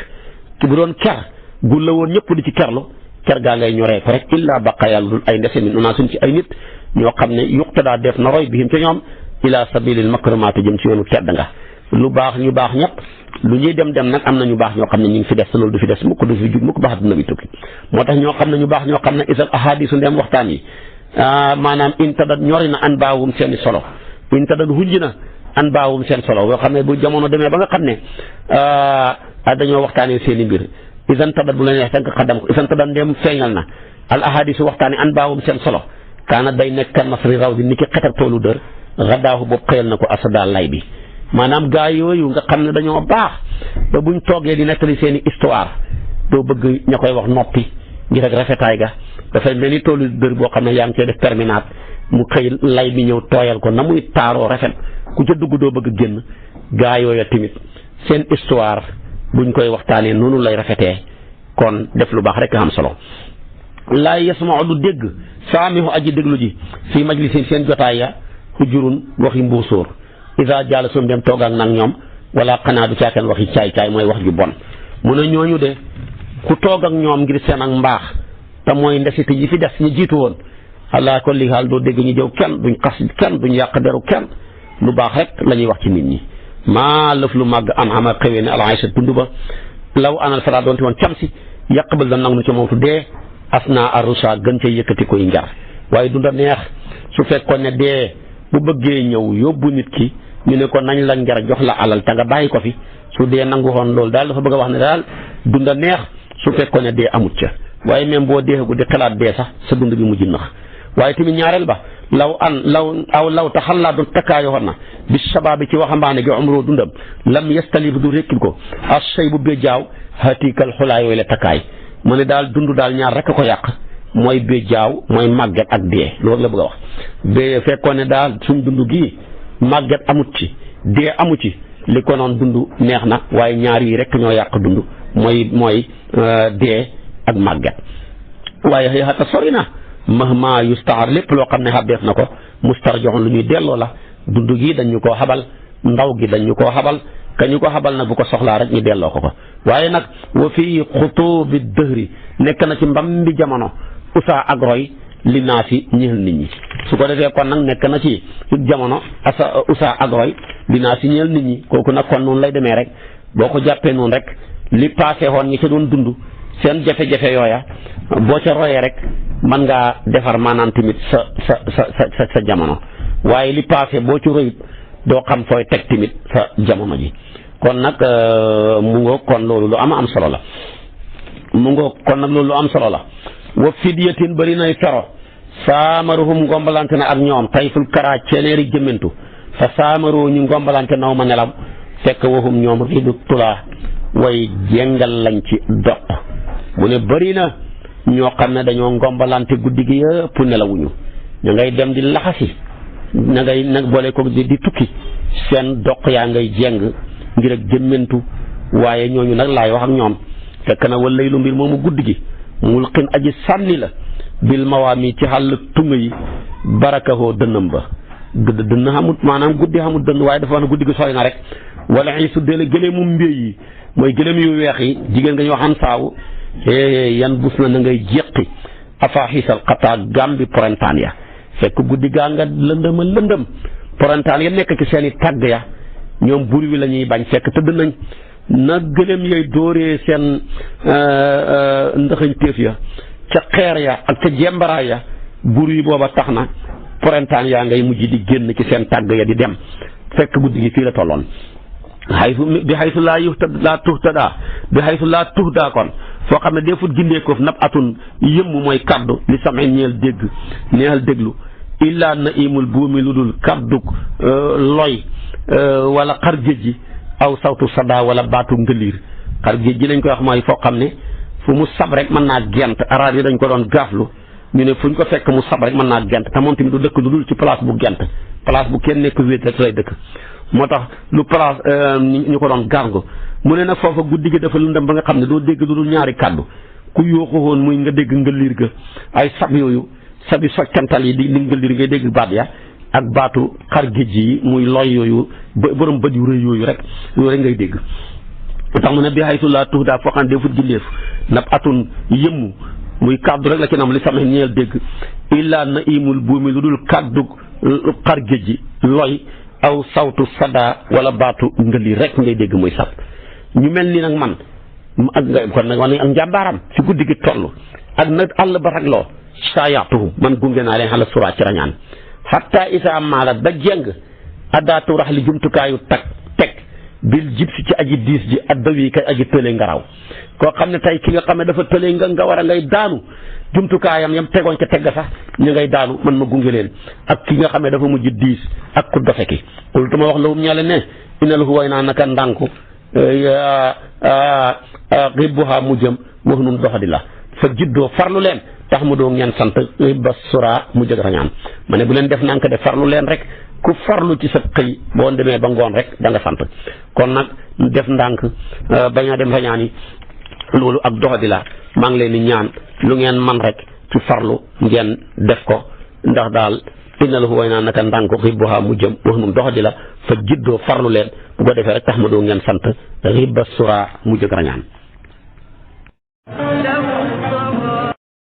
ki bu doon ker gu la woon ñëpp di ci kerlu ker gaa ngay ñoree ko rek illaa baqa yàlla dul ay ndese min unaa suñ ci ay nit ñoo xam ne yuqtadaa def na roy bihim ca ñoom ila sabilil makrumaati jëm ci yoonu tedd nga lu baax ñu baax ñëpp lu ñuy dem nag am na ñu baax ñoo xam ne ñu ngi fi des te loolu du fi des mukk du fi jug mukk baax dina bi tukki moo tax ñoo xam ne ñu baax ñoo xam ne isal ahadisu ndem waxtaan yi maanaam intadat ñori na an baawum seen i solo intadat hunji na an baawum seen solo yoo xam ne bu jamono demee ba nga xam ne dañoo waxtaanee seen i mbir isan tadat bu la neex tànk xaddam ko isan tadat ndem feeñal na al ahadisu waxtaane an baawum seen solo kaana day nekk kan masri raw di ni ki xetab toolu dër radaahu boobu xëyal na ko asada lay bi maanaam gaa yooyu nga xam ne dañoo baax ba buñ toogee di nettali seen i histoire doo bëgg ña koy wax noppi ngir ak rafetaay ga dafay mel ni toolu dër boo xam ne yaa ngi cee def terminate mu xëy lay bi ñëw tooyal ko na muy taaroo rafet ku ca dugg doo bëgg génn gaa yooya tamit seen histoire buñ koy waxtaanee noonu lay rafetee kon def lu baax rek am solo laa yasmau du dégg saamihu aji déglu ji fii majlisin seen jotaay ya hujurun waxi mbuusóor isa jàll suum dem toog ak nag ñoom wala xanaa du caakeen waxi caay-caay mooy wax ju bon mu ne ñooñu de ku toog ak ñoom ngir seen ak mbaax te mooy ndesiti yi fi des ñu jiitu woon allah ko li xaal doo dégg ñu jëw kenn duñ xas kenn duñ yàq deru kenn lu baax rek la ñuy wax ci nit ñi maa lëf lu màgg an ama xewee ne alaaysa dund ba law anal fara doonte woon cam si yàqbal da nangu na ci mootu dee asna arusa gën ca yëkkati koy njar waaye dunda neex su fekkoon ne dee bu bëggee ñëw yóbbu nit ki ñu ne ko nañ la njar jox la alal te nga bàyyi ko fi su dee nangu woon loolu daal dafa bëgg a wax ne daal dunda neex su fekkoon ne dee amut ca waaye même boo deexagu di xalaat dee sax sa dund bi mujj nax waaye tamit ñaareel ba law taxallaa doon takkaayoon na bi sababi ci waxambaane gi umroo dundam lam yastalib du rékkil ko as shay bu bee jaaw hatikal xulaa yooyu la takkaay mu ne daal dund daal ñaar rek a ko yàq mooy bee jaaw mooy màgget ak dee loolu la bëgg a wax bee fekkoon ne daal suñ dund gii màgget amut ci dee amu ci li ko noon dund neex na waaye ñaar yi rek ñoo yàq dund mooy dee ak màgget waaye xëy xata sori na mahma yustaar lépp loo xam ne xabeef na ko mustar joxoon lu ñuy delloo la dund gi dañ ñu koo xabal ndaw gi dañ ñu koo xabal ka ñu ko xabal nag bu ko soxlaa rek ñu delloo ko waaye nag wa fii xutuubi dëhri nekk na ci mbam bi jamono usaa ak roy li naa si ñël nit ñi su ko defee kon nag nekk na ci jamono usaa ak roy li naa si ñël nit ñi kooku nag kon noonu lay demee rek boo ko jàppee noonu rek li passé woon ñi ca doon dund seen jafe-jafe yooya boo ca royee rek mën ngaa defar maanaam tamit sa jamono waaye li passé boo ci royut doo xam fooy teg tamit sa jamono ji kon nag mu ngoog kon loolu lu am solo la wa fidyatin bëri nay fero saamaruhum ngombalante na ak ñoom tayful kara ceeneeri jëmmentu fa saamaroo ñu ngombalante naw ma nelaw fekk waxum ñoom riidu tulaa way jengal lañ ci doq mu ne bëri na ñoo xam ne dañoo ngombalante guddi gi yëpp nelawuñu ña ngay dem di laxasi ña ngay nag boole ko di tukki seen doq yaa ngay jeng ngir ak jëmmentu waaye ñooñu nag laay wax ak ñoom fekk na walay lu mbir moomu guddi gi mulqin aji sànni la bil mawaami ci xàll tunga yi barakahoo dënnam ba dënn xamut maanaam guddi xamut dënn waaye dafa wax ne guddi gi sori na rek wala ay suddee gëleemu mbéy yi mooy gëleem yu weex yi jigéen nga ñu waxan saawu yan bus na ngay jeqi afaaxisal xataa gambi porentaan ya fekk guddi gaa nga lëndëm porentaan ya nekk ci seen i tàgg ya ñoom bur wi la ñuy bañ fekk tëdd nañ na gëléem yooyu dóoree seen ndaxañ téef ya ca xeer ya ak ca jembaraay ya bur yi booba tax na porentaan yaa ngay mujj di génn ci seen tàgg ya di dem fekk guddi gi fii la tolloon bi xaysu laa tuhdaa kon foo xam ne defut gindeekoof nab atun yëmm mooy kaddu li sam'in neexal déglu illaa na imul buumi lu dul kaddu loy wala xar géej gi aw sawtu sada wala baatu ngëliir xar géej gi lañ koy wax mooy foo xam ne fu mu sab rek mën naa gent araab yi dañ ko doon gaaflu ñu ne fu ñu ko fekk mu sab rek mën naa gent te moom tamit du dëkk lu dul ci place bu gent place bu kenn nekk wéet rek lay dëkk moo tax lu place ñu ko doon garngu mu ne nag foofa guddi gi dafa lëndëm ba nga xam ne doo dégg lu dul ñaari kàddu ku yooxu woon muy nga dégg ngëliir ga ay sab yooyu sabi soccantal yi di ngëliir ngay dégg baat ya ak baatu xar géej yi muy loy yooyu borom bët yu rëy yooyu rek ngay dégg tax mu ne bi haytu laa tuhdaa foo xam ne defut gindeef nab atun yëmmu muy kaddu rek la ci nam li sama ñeel dégg illaa na imul buumi lu dul kaddu xar géej gi loy aw sawtu sada wala baatu ngëli rek ngay dégg muy sab ñu mel ni nag man ak kon nag wane ak njàmbaaram fi guddi gi toll ak nag àll ba ragloo saayaatuhu man gunge naa leen xala suraa ci rañaan hatta isa maalat ba jeng addaatu rax li jumtukaayu teg bil jib si ci aji diis ji addawi kay aji tële ngaraw koo xam ne tey ki nga xam ne dafa tële nga war a ngay daanu jumtukaayam yam tegoon ca tegg sax ñu ngay daanu man ma gunge leen ak ki nga xam ne dafa mujj diis ak ku dofe ki kul tuma wax lawum ñale ne ina lahu way naa naka ndànku ribbuha mu jëm wax nun doxadi la fa jiddoo farlu leen tax mu doo ngeen sant ribba sura mu jëg rañaan ma ne bu leen def nank de farlu leen rek ku farlu ci sa xëy boo demee ba ngoon rek da nga sant kon nag def ndànk bañ a dem rañaan yi loolu ak doxadi la maa ngi leen di ñaan lu ngeen man rek ci farlu ngeen def ko ndax daal inna lahu way naa naka ndànk ribbuha mu jëm wax nun doxadi la fa jiddoo farlu leen bu ko defee rek tax ma doo ngeen sant ribba sura mu jëg rañaan